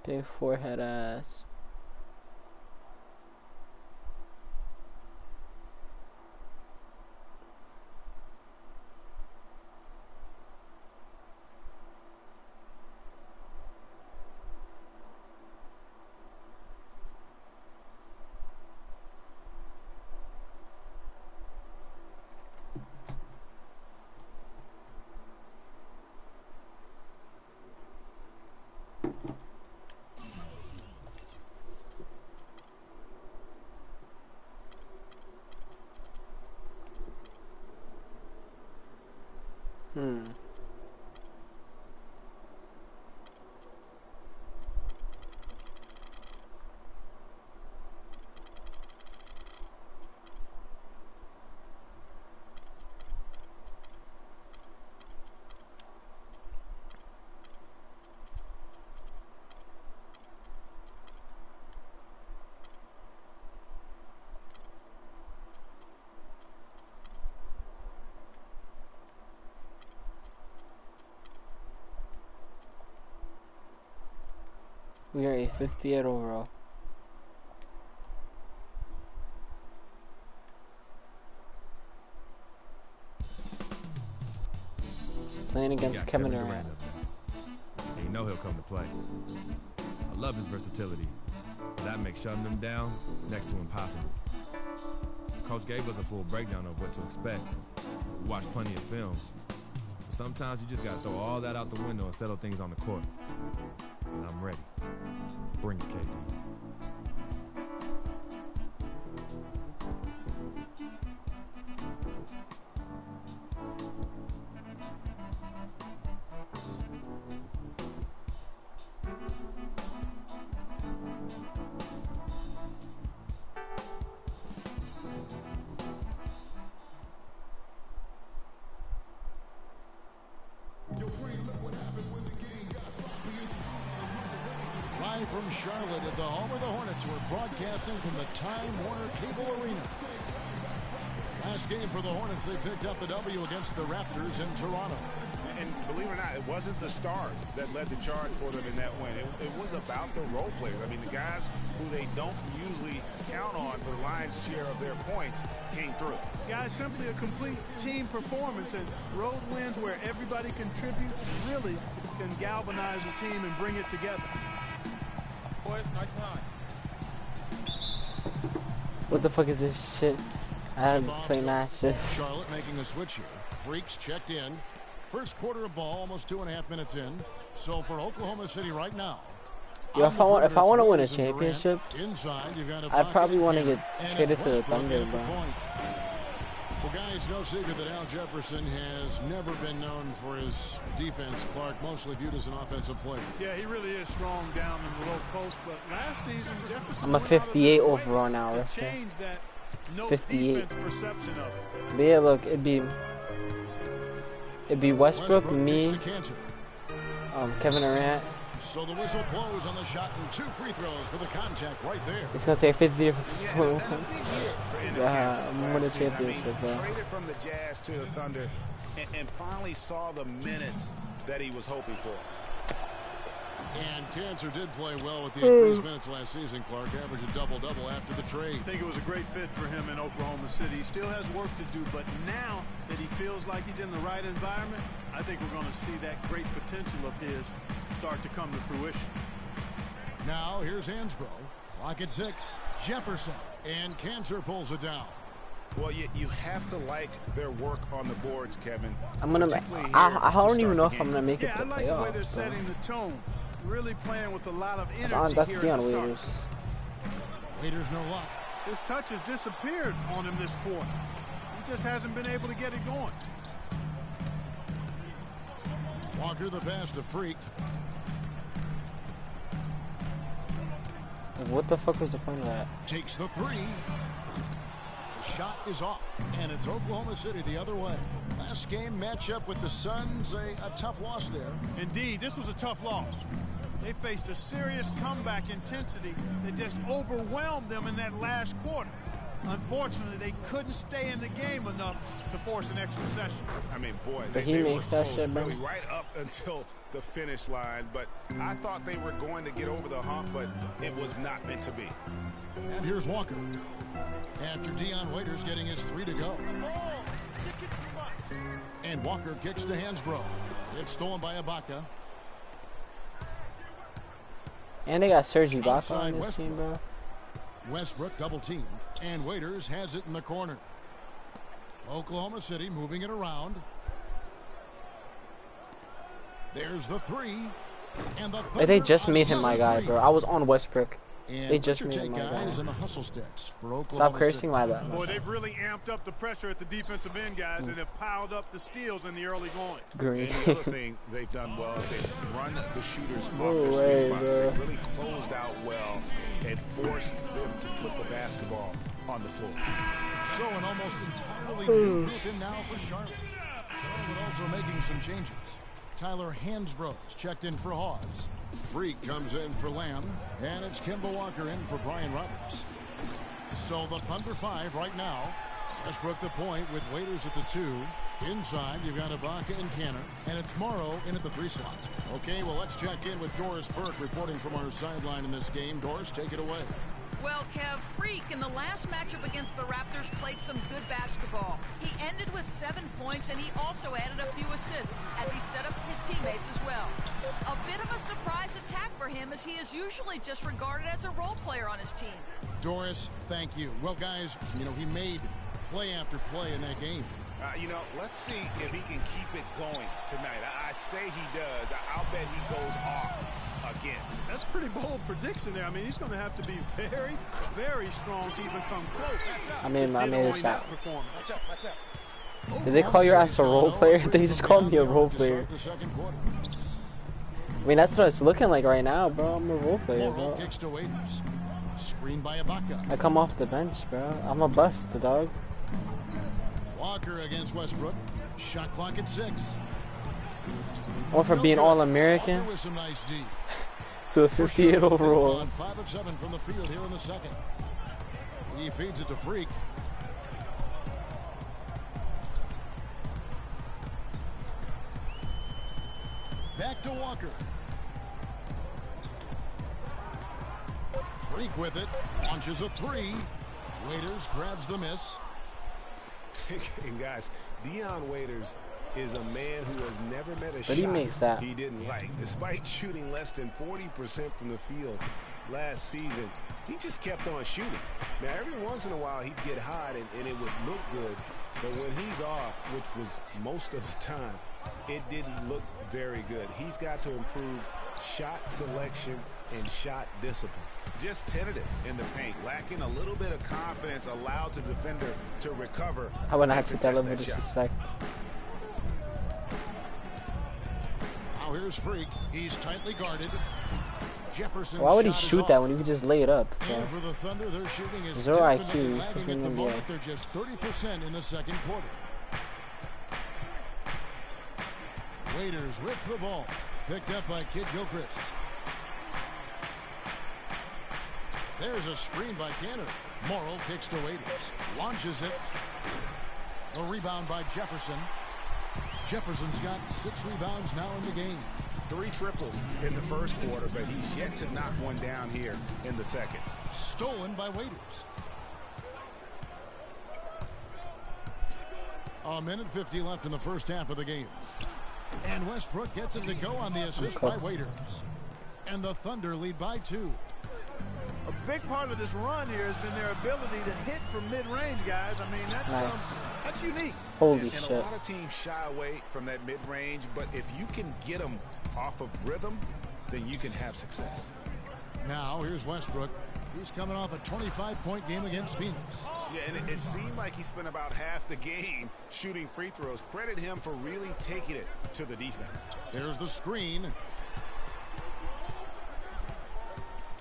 Big forehead ass. We are a 58 overall. Playing against Kevin Durant. And you know he'll come to play. I love his versatility. That makes shutting them down next to impossible. Coach gave us a full breakdown of what to expect. We watched plenty of film. Sometimes you just gotta throw all that out the window and settle things on the court. And I'm ready. Bring it, KD. Live from Charlotte at the home of the Hornets, we're broadcasting from the Time Warner Cable Arena. Last game for the Hornets, they picked up the W against the Raptors in Toronto. And believe it or not, it wasn't the stars that led the charge for them in that win. It was about the role players. I mean, the guys who they don't usually count on for the lion's share of their points came through. Guys, simply a complete team performance, and road wins where everybody contributes really can galvanize the team and bring it together. Boys, nice line. What the fuck is this shit? I have to play matches. Charlotte making a switch here. Freaks checked in. First quarter of ball, almost 2.5 minutes in. So for Oklahoma City right now. Yo, if I want to win a championship, I probably want to get traded to the Thunder, bro. Well, guys, no secret that Al Jefferson has never been known for his defense. Clark, mostly viewed as an offensive player. Yeah, he really is strong down in the low post. But last season, Jefferson I'm a 58 overall now, to right? change that no 58. defense perception of it. But yeah, look, it'd be Westbrook, me, Kevin Durant. So the whistle blows on the shot and 2 free throws for the contact right there. It's gonna take 50 years. I'm winning the championship, bro. Traded from the Jazz to the Thunder and finally saw the minutes that he was hoping for. And Cantor did play well with the increased minutes last season. Clark averaged a double-double after the trade. I think it was a great fit for him in Oklahoma City. He still has work to do, but now that he feels like he's in the right environment, I think we're going to see that great potential of his start to come to fruition. Now here's Hansbrough. Clock at 6. Jefferson. And Cantor pulls it down. Well, you have to like their work on the boards, Kevin. I don't even know if I'm gonna make it to the playoffs. I like the way they're setting the tone. Really playing with a lot of energy that's here the at the start. Waiters no luck. His touch has disappeared on him this quarter. He just hasn't been able to get it going. Walker the pass to Freak. What the fuck was the point of that? Takes the three. The shot is off, and it's Oklahoma City the other way. Last game matchup with the Suns, a tough loss there. Indeed, this was a tough loss. They faced a serious comeback intensity that just overwhelmed them in that last quarter. Unfortunately, they couldn't stay in the game enough to force an extra session. I mean, boy, But he makes that shit, really right up until the finish line. But I thought they were going to get over the hump, but it was not meant to be. And here's Walker. After Dion Waiters getting his three to go. And Walker kicks to Hansbrough. It's stolen by Ibaka. And they got Serge Ibaka Outside on this team, bro. Westbrook double team. And Waiters has it in the corner. Oklahoma City moving it around. There's the three. And the They just made him my guy, bro. I was on Westbrook. And they just made him my guys guy. in the hustle sticks for Oklahoma Stop cursing City. my bad. Boy, they've really amped up the pressure at the defensive end, guys, and have piled up the steals in the early going. Green. And the other thing they've done well is they've run the shooters off No their way, sweet spots. bro. They've really closed out well and forced them to put the basketball on the floor. So an almost entirely new group in now for Charlotte. Charlotte also making some changes. Tyler Hansbrough's checked in for Hawes. Freak comes in for Lamb. And it's Kemba Walker in for Brian Roberts. So the Thunder 5 right now. Westbrook the point with Waiters at the 2. Inside, you've got Ibaka and Canner. And it's Morrow in at the 3 slot. Okay, well, let's check in with Doris Burke reporting from our sideline in this game. Doris, take it away. Well, Kev, Freak in the last matchup against the Raptors played some good basketball. He ended with 7 points, and he also added a few assists as he set up his teammates as well. A bit of a surprise attack for him, as he is usually just regarded as a role player on his team. Doris, thank you. Well, guys, he made play after play in that game. Let's see if he can keep it going tonight. I say he does. I'll bet he goes off again. That's a pretty bold prediction there. I mean, he's going to have to be very, very strong to even come close. I made a shot. Performance. Did they call your ass a role player? They just called me a role player. I mean, that's what it's looking like right now, bro. I'm a role player, bro. Kicks to Waiters. Screen by Ibaka. I come off the bench, bro. I'm a bust, dog. Walker against Westbrook. Shot clock at 6. Or for being All-American with some nice D. to a 58 overall. 5 of 7 from the field here in the second. He feeds it to Freak. Back to Walker. Freak with it. Launches a 3. Waiters grabs the miss. And guys, Dion Waiters is a man who has never met a But he makes that. he didn't like. Despite shooting less than 40% from the field last season, he just kept on shooting. Now, every once in a while, he'd get hot and it would look good. But when he's off, which was most of the time, it didn't look very good. He's got to improve shot selection and shot discipline. Just tentative in the paint, lacking a little bit of confidence, allowed the defender to recover. I would not take that level of disrespect. Now here's Freak. He's tightly guarded. Jefferson. Why would he shoot that when he could just lay it up? And for the Thunder, their shooting is Zero definitely IQ. lagging at the moment. They're just 30% in the second quarter. Waiters with the ball. Picked up by Kid Gilchrist. There's a screen by Canner. Morrow kicks to Waiters. Launches it. A rebound by Jefferson. Jefferson's got 6 rebounds now in the game. 3 triples in the first quarter, but he's yet to knock one down here in the second. Stolen by Waiters. A minute 50 left in the first half of the game. And Westbrook gets it to go on the assist by Waiters. And the Thunder lead by 2. A big part of this run here has been their ability to hit from mid-range, guys. I mean, that's unique. Holy and shit. a lot of teams shy away from that mid-range, but if you can get them off of rhythm, then you can have success. Now here's Westbrook. He's coming off a 25-point game against Phoenix. Yeah, and it seemed like he spent about half the game shooting free throws. Credit him for really taking it to the defense. There's the screen.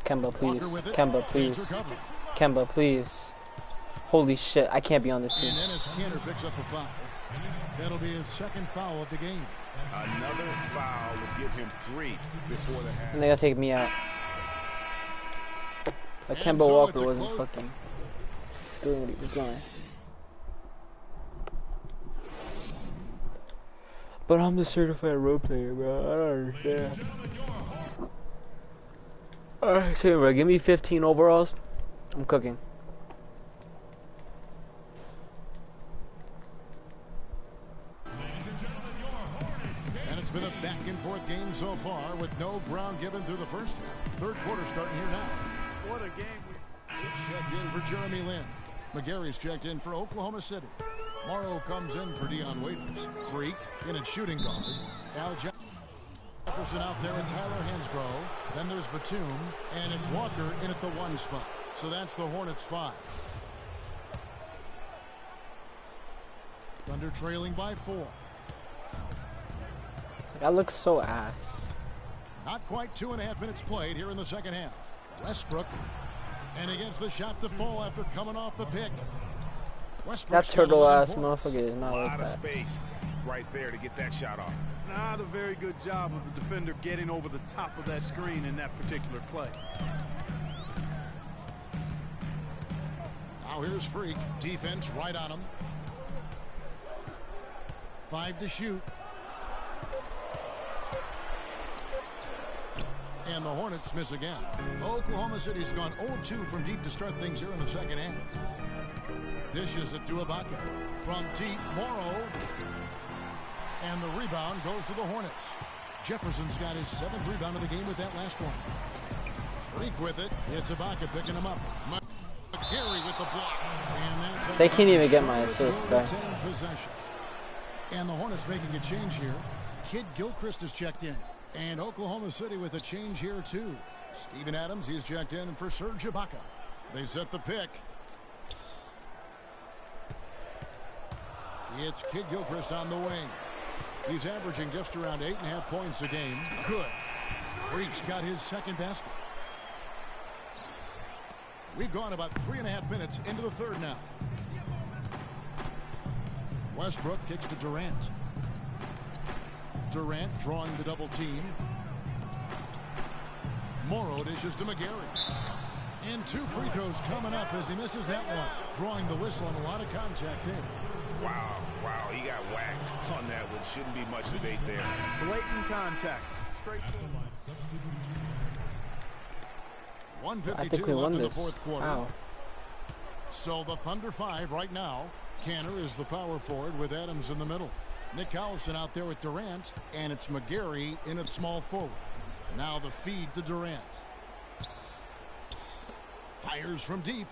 Kemba, please. Kemba, please. Kemba, please. Holy shit, I can't be on this team. And Dennis Kanter picks up a foul. That'll be his second foul of the game. Another foul would give him 3 before the half. And they gotta take me out. Like Kemba Walker wasn't fucking doing what he was doing. But I'm the certified role player, bro. I don't understand. Alright, so bro, give me 15 overalls. I'm cooking. And it's been a back and forth game so far with no ground given through the first half. Third quarter starting here now. What a game. Checked in for Jeremy Lin. McGarry's checked in for Oklahoma City. Morrow comes in for Dion Waiters. Freak in at shooting guard. Al Jefferson out there at Tyler Hansbrough. Then there's Batum. And it's Walker in at the 1 spot. So that's the Hornets 5. Thunder trailing by 4. That looks so ass. Not quite 2.5 minutes played here in the second half. Westbrook. And against the shot to fall after coming off the pick. That turtle ass motherfucker is not like that. A lot of space right there to get that shot off. Not a very good job of the defender getting over the top of that screen in that particular play. Now here's Freak. Defense right on him. 5 to shoot. And the Hornets miss again. Oklahoma City's gone 0-2 from deep to start things here in the second half. Dishes it to Ibaka. From deep, Morrow. And the rebound goes to the Hornets. Jefferson's got his 7th rebound of the game with that last one. Freak with it. It's Ibaka picking him up. McGarry with the block. And that's they can't even get my assist back. Possession. And the Hornets making a change here. Kid Gilchrist is checked in. And Oklahoma City with a change here, too. Steven Adams, he's checked in for Serge Ibaka. They set the pick. It's Kid Gilchrist on the wing. He's averaging just around 8.5 points a game. Good. Freak's got his second basket. We've gone about 3.5 minutes into the third now. Westbrook kicks to Durant. Durant drawing the double team. Morrow dishes to McGarry. And 2 free throws coming up as he misses that one. Drawing the whistle and a lot of contact in. Wow, he got whacked on that one. Shouldn't be much debate there. Blatant contact. Straight forward. 152 left in the fourth quarter. Ow. So the Thunder 5 right now. Kanter is the power forward with Adams in the middle. Nick Collison out there with Durant, and it's McGarry in at small forward. Now the feed to Durant. Fires from deep,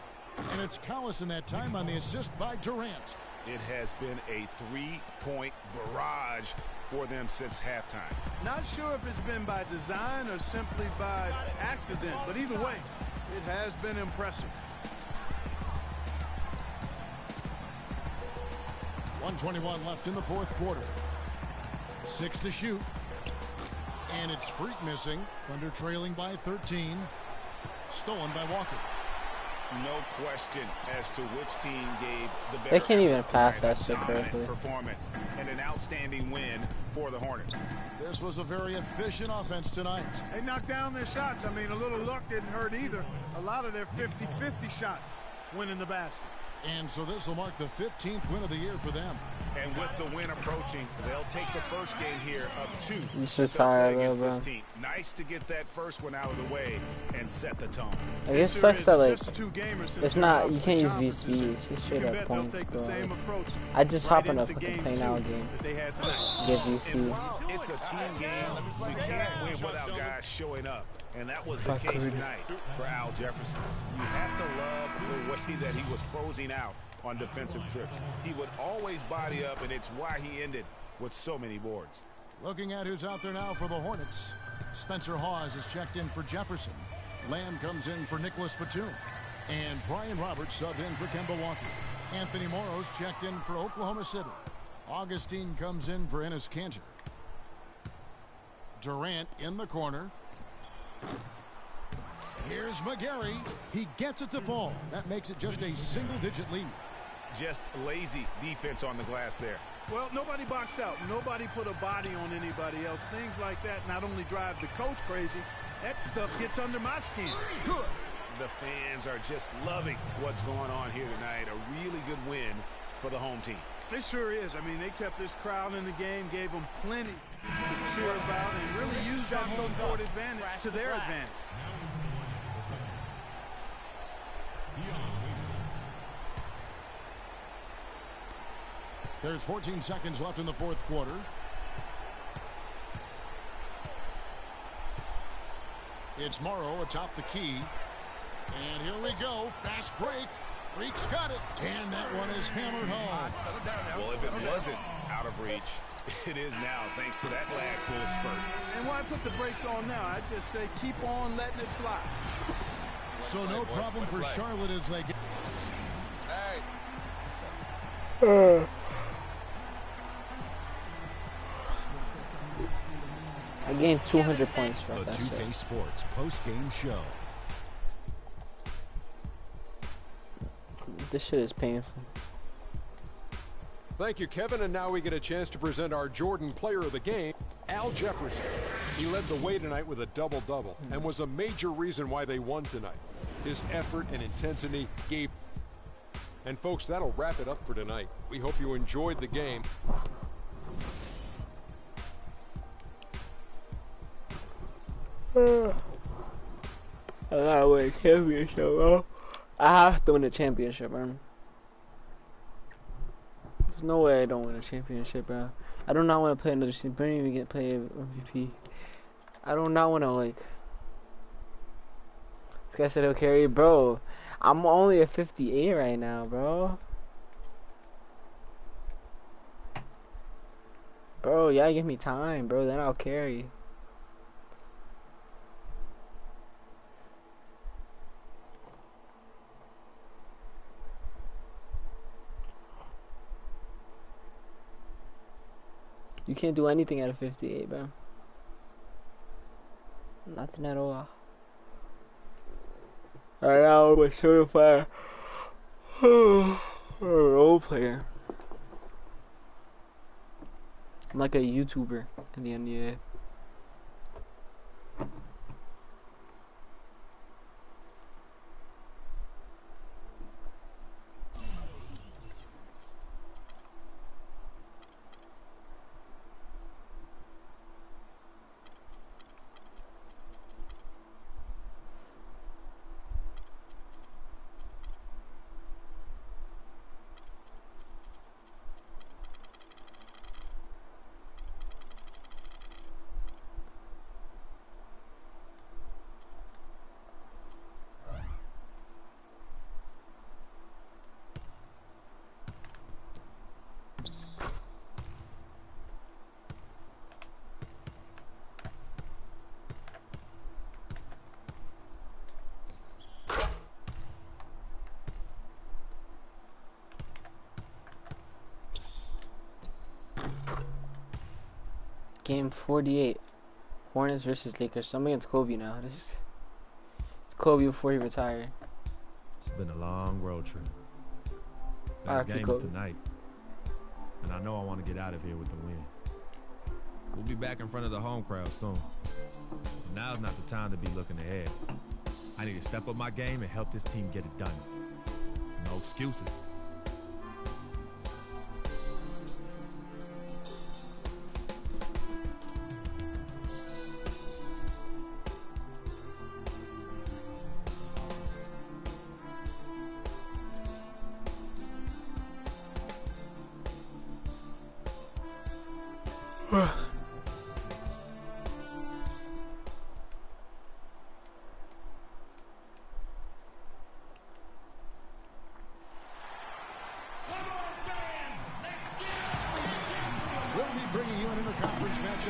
and it's Collison that time on the assist by Durant. It has been a 3-point barrage for them since halftime. Not sure if it's been by design or simply by accident, but either way, it has been impressive. 1:21 left in the fourth quarter. 6 to shoot. And it's Freak missing. Thunder trailing by 13. Stolen by Walker. No question as to which team gave the better. They can't even pass that shit correctly. Performance and an outstanding win for the Hornets. This was a very efficient offense tonight. They knocked down their shots. I mean, a little luck didn't hurt either. A lot of their 50-50 shots went in the basket. And so this will mark the 15th win of the year for them. And with the win approaching, they'll take the first game here of 2. You should tire against this team. Nice to get that first one out of the way and set the tone. Like, it sucks that, like, it's not, you can't use VCs. He's straight up points, bro. I just hop on a fucking play now game. Get VC. It's a team game. We can't win without guys showing up. And that was the case tonight for Al Jefferson. You have to love the way that he was closing out on defensive trips. He would always body up, and it's why he ended with so many boards. Looking at who's out there now for the Hornets. Spencer Hawes is checked in for Jefferson. Lamb comes in for Nicholas Batum. And Brian Roberts subbed in for Kemba Walker. Anthony Morrow's checked in for Oklahoma City. Augustine comes in for Enes Kanter. Durant in the corner. Here's McGarry. He gets it to fall. That makes it just a single-digit lead. Just lazy defense on the glass there. Well, nobody boxed out. Nobody put a body on anybody else. Things like that not only drive the coach crazy, that stuff gets under my skin. Good. The fans are just loving what's going on here tonight. A really good win for the home team. It sure is. I mean, they kept this crowd in the game, gave them plenty to cheer about, and really used that home court advantage to their advantage. There's 14 seconds left in the fourth quarter. It's Morrow atop the key. And here we go. Fast break. Freak's got it. And that one is hammered home. Well, if it wasn't out of reach, it is now, thanks to that last little spurt. And why put the brakes on now? I just say keep on letting it fly. So no problem for Charlotte as they get... I gained 200 points from the that 2K shit. Sports post-game show. This shit is painful. Thank you, Kevin. And now we get a chance to present our Jordan player of the game, Al Jefferson. He led the way tonight with a double-double and was a major reason why they won tonight. His effort and intensity gave... And folks, that'll wrap it up for tonight. We hope you enjoyed the game. I gotta win a championship, bro. I have to win a championship, man. There's no way I don't win a championship, bro. I do not want to play another season. Don't even get play MVP. I do not want to, like... This guy said he'll carry, bro. I'm only at 58 right now, bro. Bro, y'all give me time, bro. Then I'll carry. You can't do anything out of 58, bro. Nothing at all. Right now, I'm a certified role player. I'm like a YouTuber in the NBA. Game 48. Hornets versus Lakers. So I'm against Kobe now. It's Kobe before he retired. It's been a long road trip. Last game is tonight. And I know I want to get out of here with the win. We'll be back in front of the home crowd soon. But now's not the time to be looking ahead. I need to step up my game and help this team get it done. No excuses.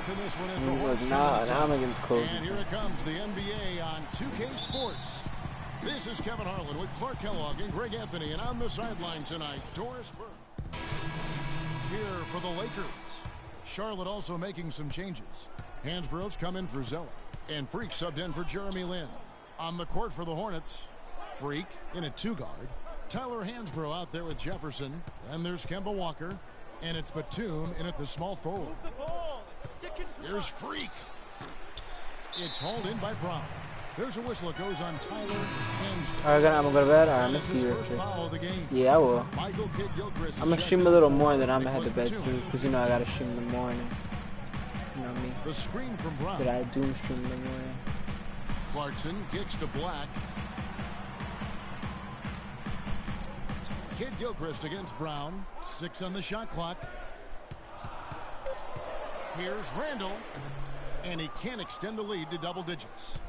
in this one as the Look, Hornets now I'm against Kobe. And here it comes, the NBA on 2K Sports. This is Kevin Harlan with Clark Kellogg and Greg Anthony, and on the sideline tonight, Doris Burke. Here for the Lakers. Charlotte also making some changes. Hansbrough's come in for Zeller, and Freak subbed in for Jeremy Lin. On the court for the Hornets, Freak in at 2-guard. Tyler Hansbrough out there with Jefferson. Then there's Kemba Walker. And it's Batum in at the small forward. Here's Freak. It's hauled in by Brown. There's a whistle that goes on Tyler Hansbrough. Alright, I'm gonna go to bed. Alright, I'm gonna see you. Yeah, I will. I'm gonna stream a little more, and then I'm gonna head to bed too. Because you know I gotta stream in the morning. You know me. The screen from Brown. But I doom stream in the morning. Clarkson kicks to Black. Kid Gilchrist against Brown. 6 on the shot clock. Here's Randall. And he can't extend the lead to double digits.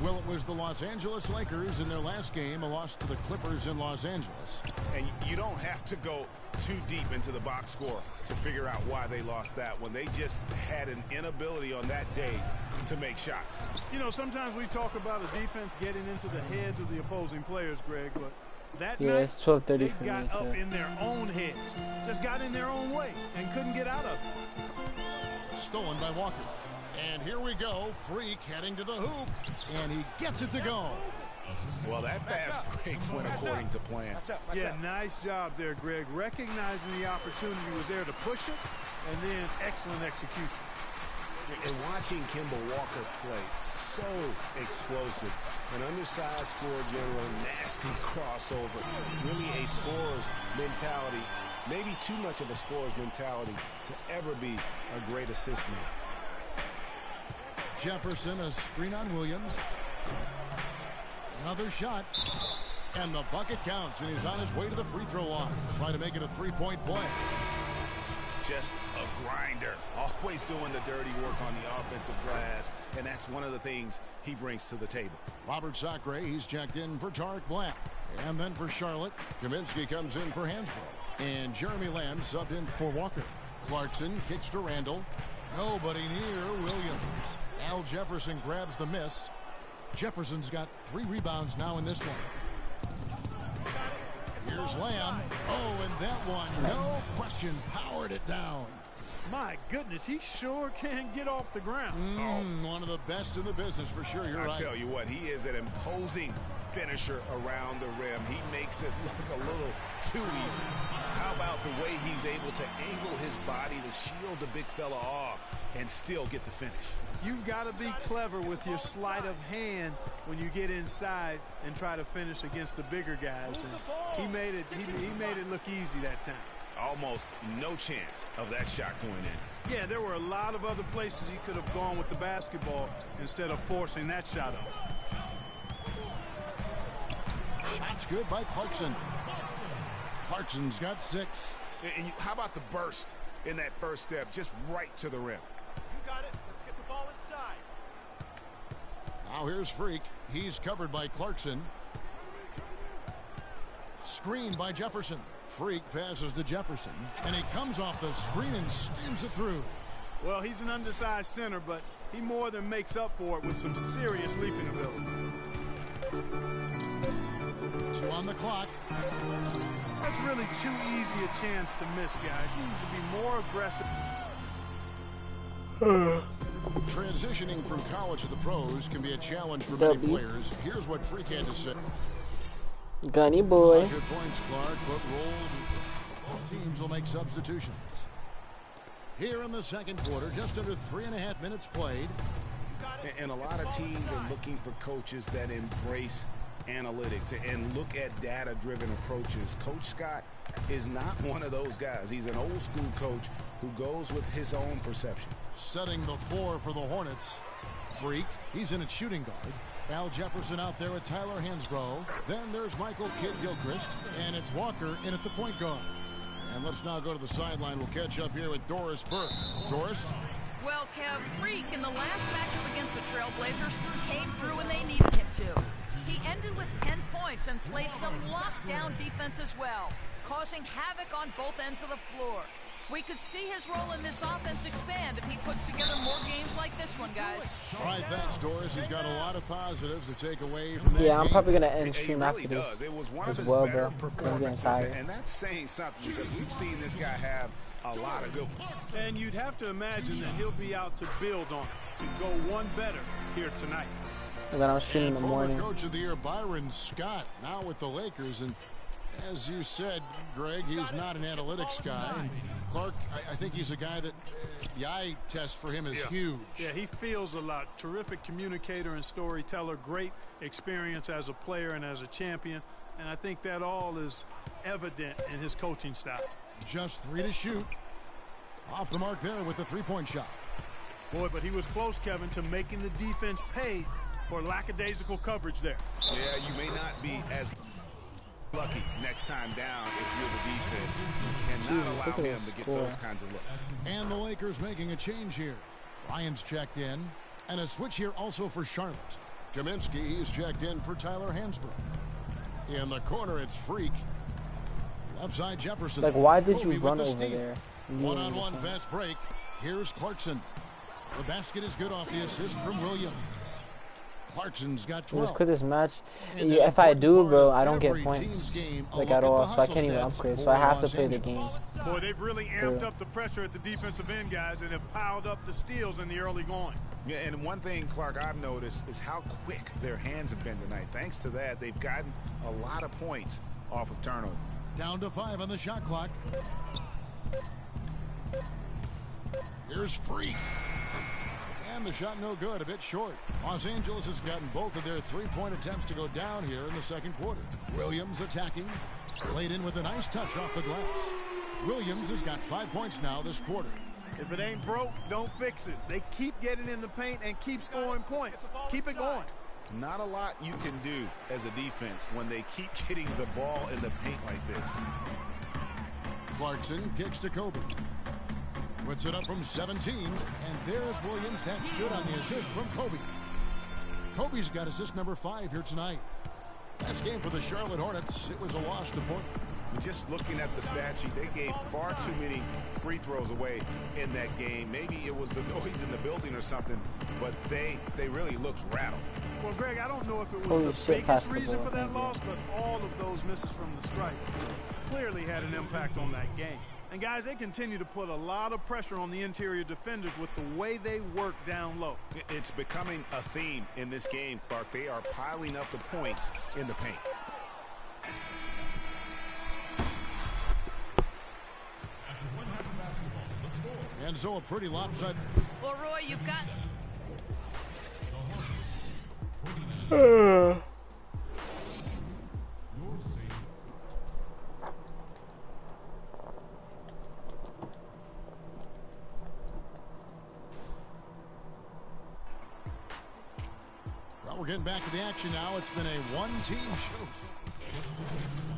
Well, it was the Los Angeles Lakers in their last game, a loss to the Clippers in Los Angeles. And you don't have to go too deep into the box score to figure out why they lost that one. They just had an inability on that day to make shots. You know, sometimes we talk about a defense getting into the heads of the opposing players, Greg, but that night, it's 12:30 they for got me, up so. in their own heads, just got in their own way and couldn't get out of it. Stolen by Walker. And here we go. Freak heading to the hoop. And he gets it to go. Well, that fast break went according to plan. Yeah, nice job there, Greg. Recognizing the opportunity was there to push it, and then excellent execution. And watching Kemba Walker play, so explosive. An undersized floor general, nasty crossover. Really a scorer's mentality. Maybe too much of a scorer's mentality to ever be a great assist man. Jefferson, a screen on Williams. Another shot. And the bucket counts, and he's on his way to the free throw line. Try to make it a three-point play. Just a grinder. Always doing the dirty work on the offensive glass, and that's one of the things he brings to the table. Robert Sacre, he's checked in for Tarek Black. And then for Charlotte, Kaminsky comes in for Hansbrough. And Jeremy Lamb subbed in for Walker. Clarkson kicks to Randall. Nobody near Williams. Al Jefferson grabs the miss. Jefferson's got 3 rebounds now in this one. Here's Lamb. Oh, and that one, no question, powered it down. My goodness, he sure can get off the ground. One of the best in the business for sure. You're right. I tell you what, he is an imposing finisher around the rim. He makes it look a little too easy. How about the way he's able to angle his body to shield the big fella off and still get the finish? You've got to be clever with your sleight of hand when you get inside and try to finish against the bigger guys. And he made it look easy that time. Almost no chance of that shot going in. Yeah, there were a lot of other places he could have gone with the basketball instead of forcing that shot up. Shot's good by Clarkson. Clarkson's got 6. And how about the burst in that first step, just right to the rim? You got it. Let's get the ball inside. Now here's Freak. He's covered by Clarkson. Screened by Jefferson. Freak passes to Jefferson, and he comes off the screen and slams it through. Well, he's an undersized center, but he more than makes up for it with some serious leaping ability. 2 on the clock. That's really too easy a chance to miss, guys. He needs to be more aggressive. Transitioning from college to the pros can be a challenge for many players. Here's what Freak had to say. Gunny boy. Good points, Clark, but both teams will make substitutions. Here in the second quarter, just under 3.5 minutes played. And a lot of teams are looking for coaches that embrace analytics and look at data-driven approaches. Coach Scott is not one of those guys. He's an old-school coach who goes with his own perception. Setting the floor for the Hornets. Freak, he's in at shooting guard. Al Jefferson out there with Tyler Hansbrough. Then there's Michael Kidd-Gilchrist, and it's Walker in at the point guard. And let's now go to the sideline. We'll catch up here with Doris Burke. Doris? Well, Kev, Freak in the last matchup against the Trailblazers came through when they needed him to. He ended with 10 points and played some lockdown defense as well, causing havoc on both ends of the floor. We could see his role in this offense expand if he puts together more games like this one, guys. All right, thanks, Doris. He's got a lot of positives to take away from that Yeah, I'm game. probably gonna end stream really after this It was one as of his well, better bro. I'm getting tired. and that's saying something because we've seen this guy have a lot of good ones. And you'd have to imagine that he'll be out to build on it, to go one better here tonight. And then I'll stream in the morning. Former Coach of the Year Byron Scott now with the Lakers, and as you said, Greg, he's not an analytics guy. And Clark, I think he's a guy that the eye test for him is huge. Yeah, he feels a lot. Terrific communicator and storyteller. Great experience as a player and as a champion. And I think that all is evident in his coaching style. Just 3 to shoot. Off the mark there with the three-point shot. Boy, but he was close, Kevin, to making the defense pay for lackadaisical coverage there. Yeah, you may not be as lucky next time down if you're the defense. You cannot allow him to get those kinds of looks. And the Lakers making a change here. Ryan's checked in. And a switch here also for Charlotte. Kaminsky, he's checked in for Tyler Hansbrough. In the corner, it's Freak. Left side, Jefferson. Like, why did you Kobe run with over the there? One-on-one fast break. Here's Clarkson. The basket is good off the assist from Williams. Clarkson's got 12. Just quit this match. Yeah, if I do, bro, I don't get points like at all, so I can't even upgrade. So I have to play the game. Boy, they've really amped up the pressure at the defensive end, guys, and have piled up the steals in the early going. Yeah, and one thing, Clark, I've noticed is how quick their hands have been tonight. Thanks to that, they've gotten a lot of points off of turnover. Down to 5 on the shot clock. Here's Freak. And the shot no good, a bit short. Los Angeles has gotten both of their three-point attempts to go down here in the second quarter. Williams attacking. Laid in with a nice touch off the glass. Williams has got 5 points now this quarter. If it ain't broke, don't fix it. They keep getting in the paint and keep scoring points. Keep it going. Not a lot you can do as a defense when they keep getting the ball in the paint like this. Clarkson kicks to Kobe. Puts it up from 17, and there's Williams. That's good on the assist from Kobe. Kobe's got assist number 5 here tonight. Last game for the Charlotte Hornets, it was a loss to Portland. Just looking at the stat sheet, they gave far too many free throws away in that game. Maybe it was the noise in the building or something, but they really looked rattled. Well, Greg, I don't know if it was the biggest reason for that loss, but all of those misses from the stripe clearly had an impact on that game. And guys, they continue to put a lot of pressure on the interior defenders with the way they work down low. It's becoming a theme in this game, Clark. They are piling up the points in the paint. And so a pretty lopsided. Well, Roy, you've got... Well, we're getting back to the action now. It's been a one-team show.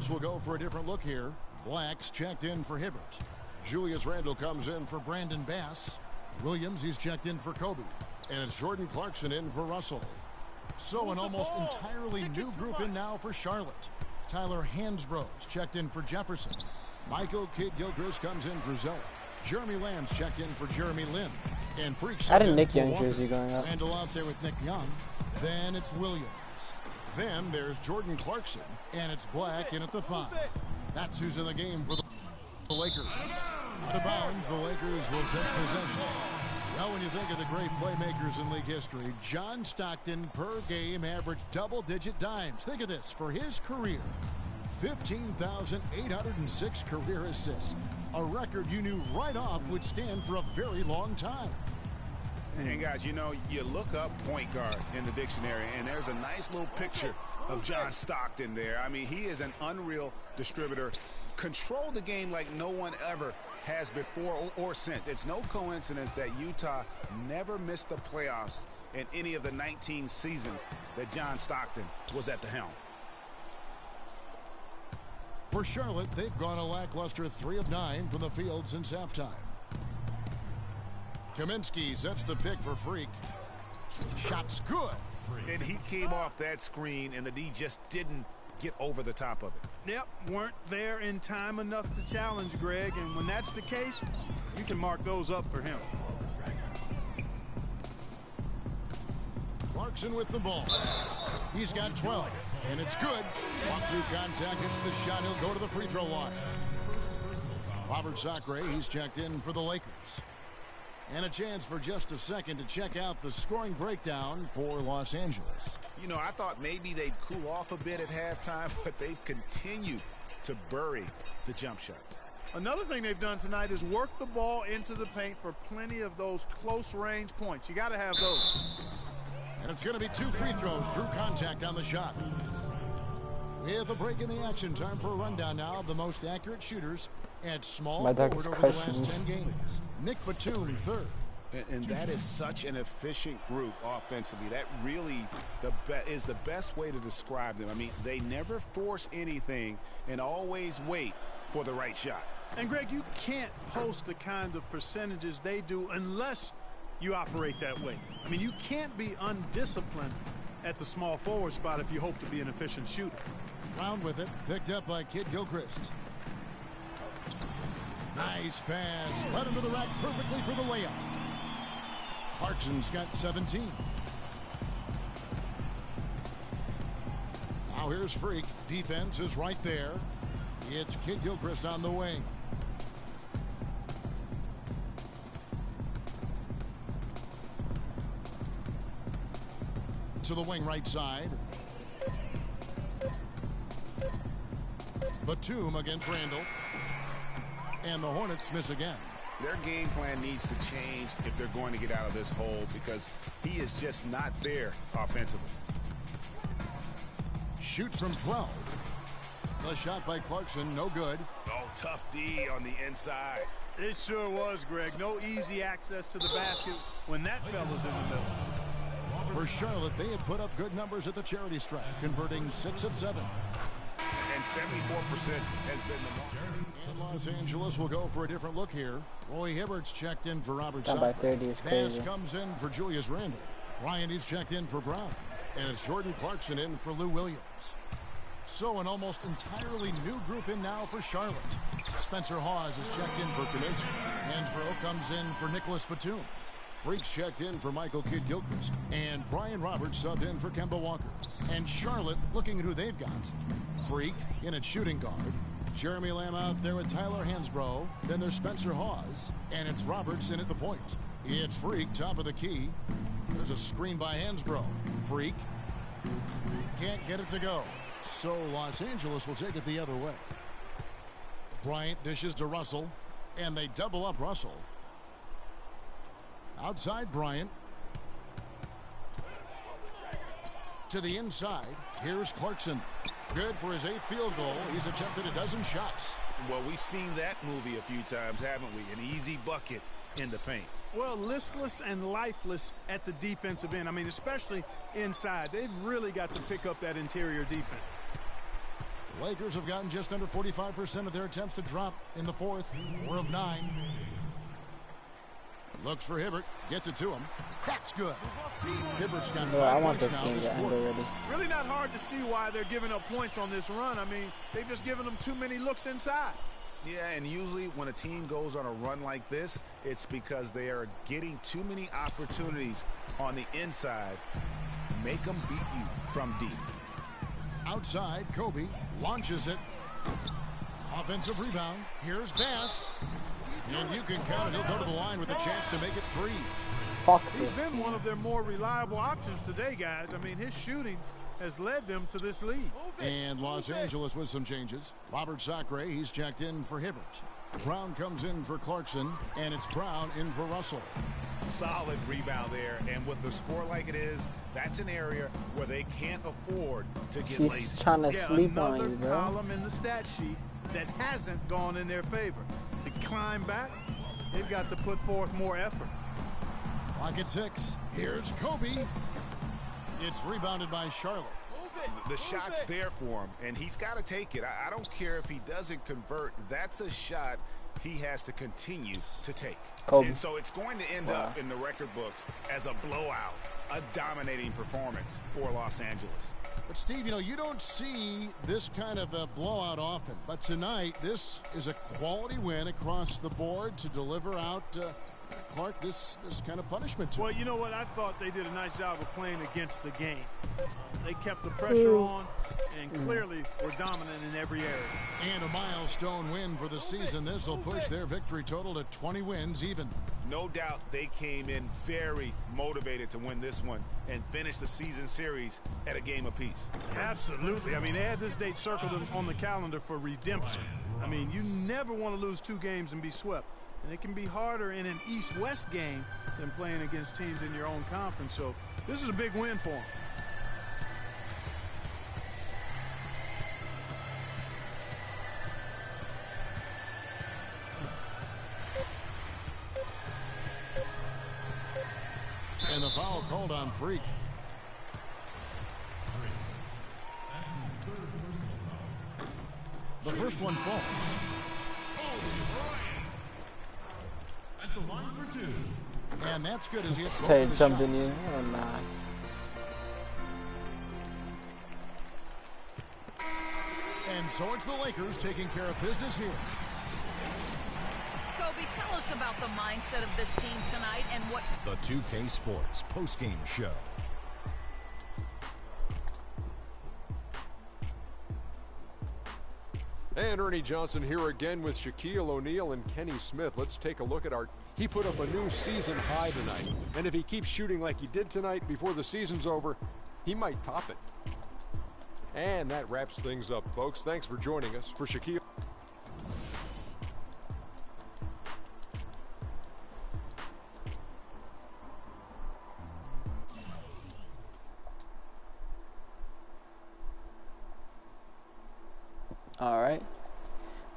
So we'll go for a different look here. Black's checked in for Hibbert. Julius Randle comes in for Brandon Bass. Williams, he's checked in for Kobe. And it's Jordan Clarkson in for Russell. So an almost entirely new group in now for Charlotte. Tyler Hansbrough's checked in for Jefferson. Michael Kidd-Gilchrist comes in for Zoe. Jeremy Lamb's checked in for Jeremy Lin. And Freaks. I had a Nick Young jersey going up. Randle out there with Nick Young. Then it's Williams. Then there's Jordan Clarkson. And it's Black in at the 5. That's who's in the game for the Lakers. Out of bounds, the Lakers will take possession. Well, when you think of the great playmakers in league history, John Stockton per game averaged double-digit dimes. Think of this. For his career, 15,806 career assists. A record you knew right off would stand for a very long time. And guys, you know, you look up point guard in the dictionary, and there's a nice little picture of John Stockton there. I mean, he is an unreal distributor. Controlled the game like no one ever has before or since. It's no coincidence that Utah never missed the playoffs in any of the 19 seasons that John Stockton was at the helm. For Charlotte, they've gone a lackluster 3 of 9 from the field since halftime. Kaminsky sets the pick for Freak. Shot's good. And he came off that screen, and the D just didn't get over the top of it. Yep, weren't there in time enough to challenge Greg, and when that's the case, you can mark those up for him. Clarkson with the ball. He's got 12, and it's good. Walk through contact, hits the shot. He'll go to the free throw line. Robert Sacre, he's checked in for the Lakers. And a chance for just a second to check out the scoring breakdown for Los Angeles. You know, I thought maybe they'd cool off a bit at halftime, but they've continued to bury the jump shots. Another thing they've done tonight is work the ball into the paint for plenty of those close range points. You got to have those. And it's going to be 2 free throws. Drew contact on the shot. With a break in the action, time for a rundown now of the most accurate shooters at small forward over the last 10 games. Nick Batum, third. And that is such an efficient group offensively. That really is the best way to describe them. I mean, they never force anything and always wait for the right shot. And, Greg, you can't post the kind of percentages they do unless you operate that way. I mean, you can't be undisciplined at the small forward spot if you hope to be an efficient shooter. Brown with it, picked up by Kid Gilchrist. Nice pass, led him to the rack perfectly for the layup. Clarkson's got 17. Now here's Freak. Defense is right there. It's Kid Gilchrist on the wing. To the wing right side. Batum against Randall. And the Hornets miss again. Their game plan needs to change if they're going to get out of this hole because he is just not there offensively. Shoots from 12. The shot by Clarkson, no good. Oh, tough D on the inside. It sure was, Greg. No easy access to the basket when that fella's in the middle. For Charlotte, they had put up good numbers at the charity stripe, converting 6 of 7. And 74% has been the mark. And Los Angeles will go for a different look here. Roy Hibbert's checked in for Robert Down by Sacre. 30 is crazy. Bass comes in for Julius Randle. Ryan, he's checked in for Brown. And it's Jordan Clarkson in for Lou Williams. So an almost entirely new group in now for Charlotte. Spencer Hawes is checked in for Kaminsky. Hansbrough comes in for Nicholas Batum. Freaks checked in for Michael Kidd-Gilchrist. And Brian Roberts subbed in for Kemba Walker. And Charlotte looking at who they've got. Freak in at shooting guard. Jeremy Lamb out there with Tyler Hansbrough. Then there's Spencer Hawes. And it's Roberts in at the point. It's Freak, top of the key. There's a screen by Hansbrough. Freak can't get it to go. So Los Angeles will take it the other way. Bryant dishes to Russell. And they double up Russell. Outside Bryant. To the inside. Here's Clarkson. Good for his 8th field goal. He's attempted a dozen shots. Well, we've seen that movie a few times, haven't we? An easy bucket in the paint. Well, listless and lifeless at the defensive end. I mean, especially inside. They've really got to pick up that interior defense. The Lakers have gotten just under 45% of their attempts to drop in the 4th. 4 of 9. Looks for Hibbert. Gets it to him. That's good. Hibbert's got 5 points now this quarter. Really not hard to see why they're giving up points on this run. I mean, they've just given them too many looks inside. Yeah, and usually when a team goes on a run like this, it's because they are getting too many opportunities on the inside. Make them beat you from deep. Outside, Kobe launches it. Offensive rebound. Here's Bass. And you can count it. He'll go to the line with a chance to make it 3. He's been one of their more reliable options today, guys. I mean, his shooting has led them to this lead. And Los Angeles with some changes. Robert Sacre, he's checked in for Hibbert. Brown comes in for Clarkson, and it's Brown in for Russell. Solid rebound there, and with the score like it is, that's an area where they can't afford to get lazy. She's trying to sleep on you, bro. Another column in the stat sheet that hasn't gone in their favor. To climb back, they've got to put forth more effort. Clock at 6. Here's Kobe. It's rebounded by Charlotte. The shot's there for him, and he's got to take it. I don't care if he doesn't convert. That's a shot he has to continue to take. Kobe. And so it's going to end up in the record books as a blowout, a dominating performance for Los Angeles. But, Steve, you know, you don't see this kind of a blowout often. But tonight, this is a quality win across the board to deliver out, Clark, this kind of punishment to Well, him. you know what? I thought they did a nice job of playing against the game. They kept the pressure on and clearly were dominant in every area. And a milestone win for the season. This will push their victory total to 20 wins even. No doubt they came in very motivated to win this one and finish the season series at a game apiece. Absolutely. I mean, they had this date circled on the calendar for redemption. I mean, you never want to lose 2 games and be swept. And it can be harder in an East-West game than playing against teams in your own conference. So this is a big win for them. And the foul called on Freak. The first one falls. At the line for 2. And that's good as he hits both of his jumping shots. in. Oh, nah. And so it's the Lakers taking care of business here. Kobe, tell us about the mindset of this team tonight and what... The 2K Sports postgame show. And Ernie Johnson here again with Shaquille O'Neal and Kenny Smith. Let's take a look at our... He put up a new season high tonight. And if he keeps shooting like he did tonight before the season's over, he might top it. And that wraps things up, folks. Thanks for joining us. For Shaquille... Alright.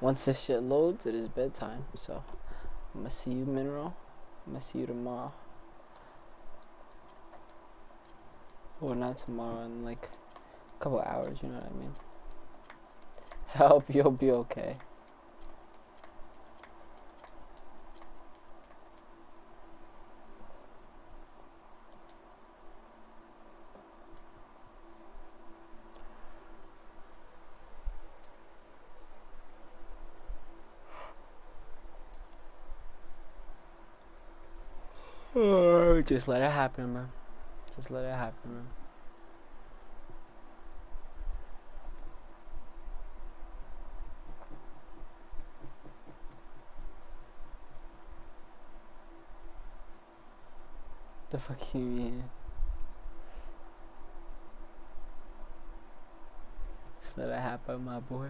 Once this shit loads, it is bedtime. So, I'm gonna see you, Mineral. I'm gonna see you tomorrow. Or not tomorrow, in like a couple hours, you know what I mean? I hope you'll be okay. Just let it happen, man. Just let it happen, man. The fuck you mean? Just let it happen, my boy.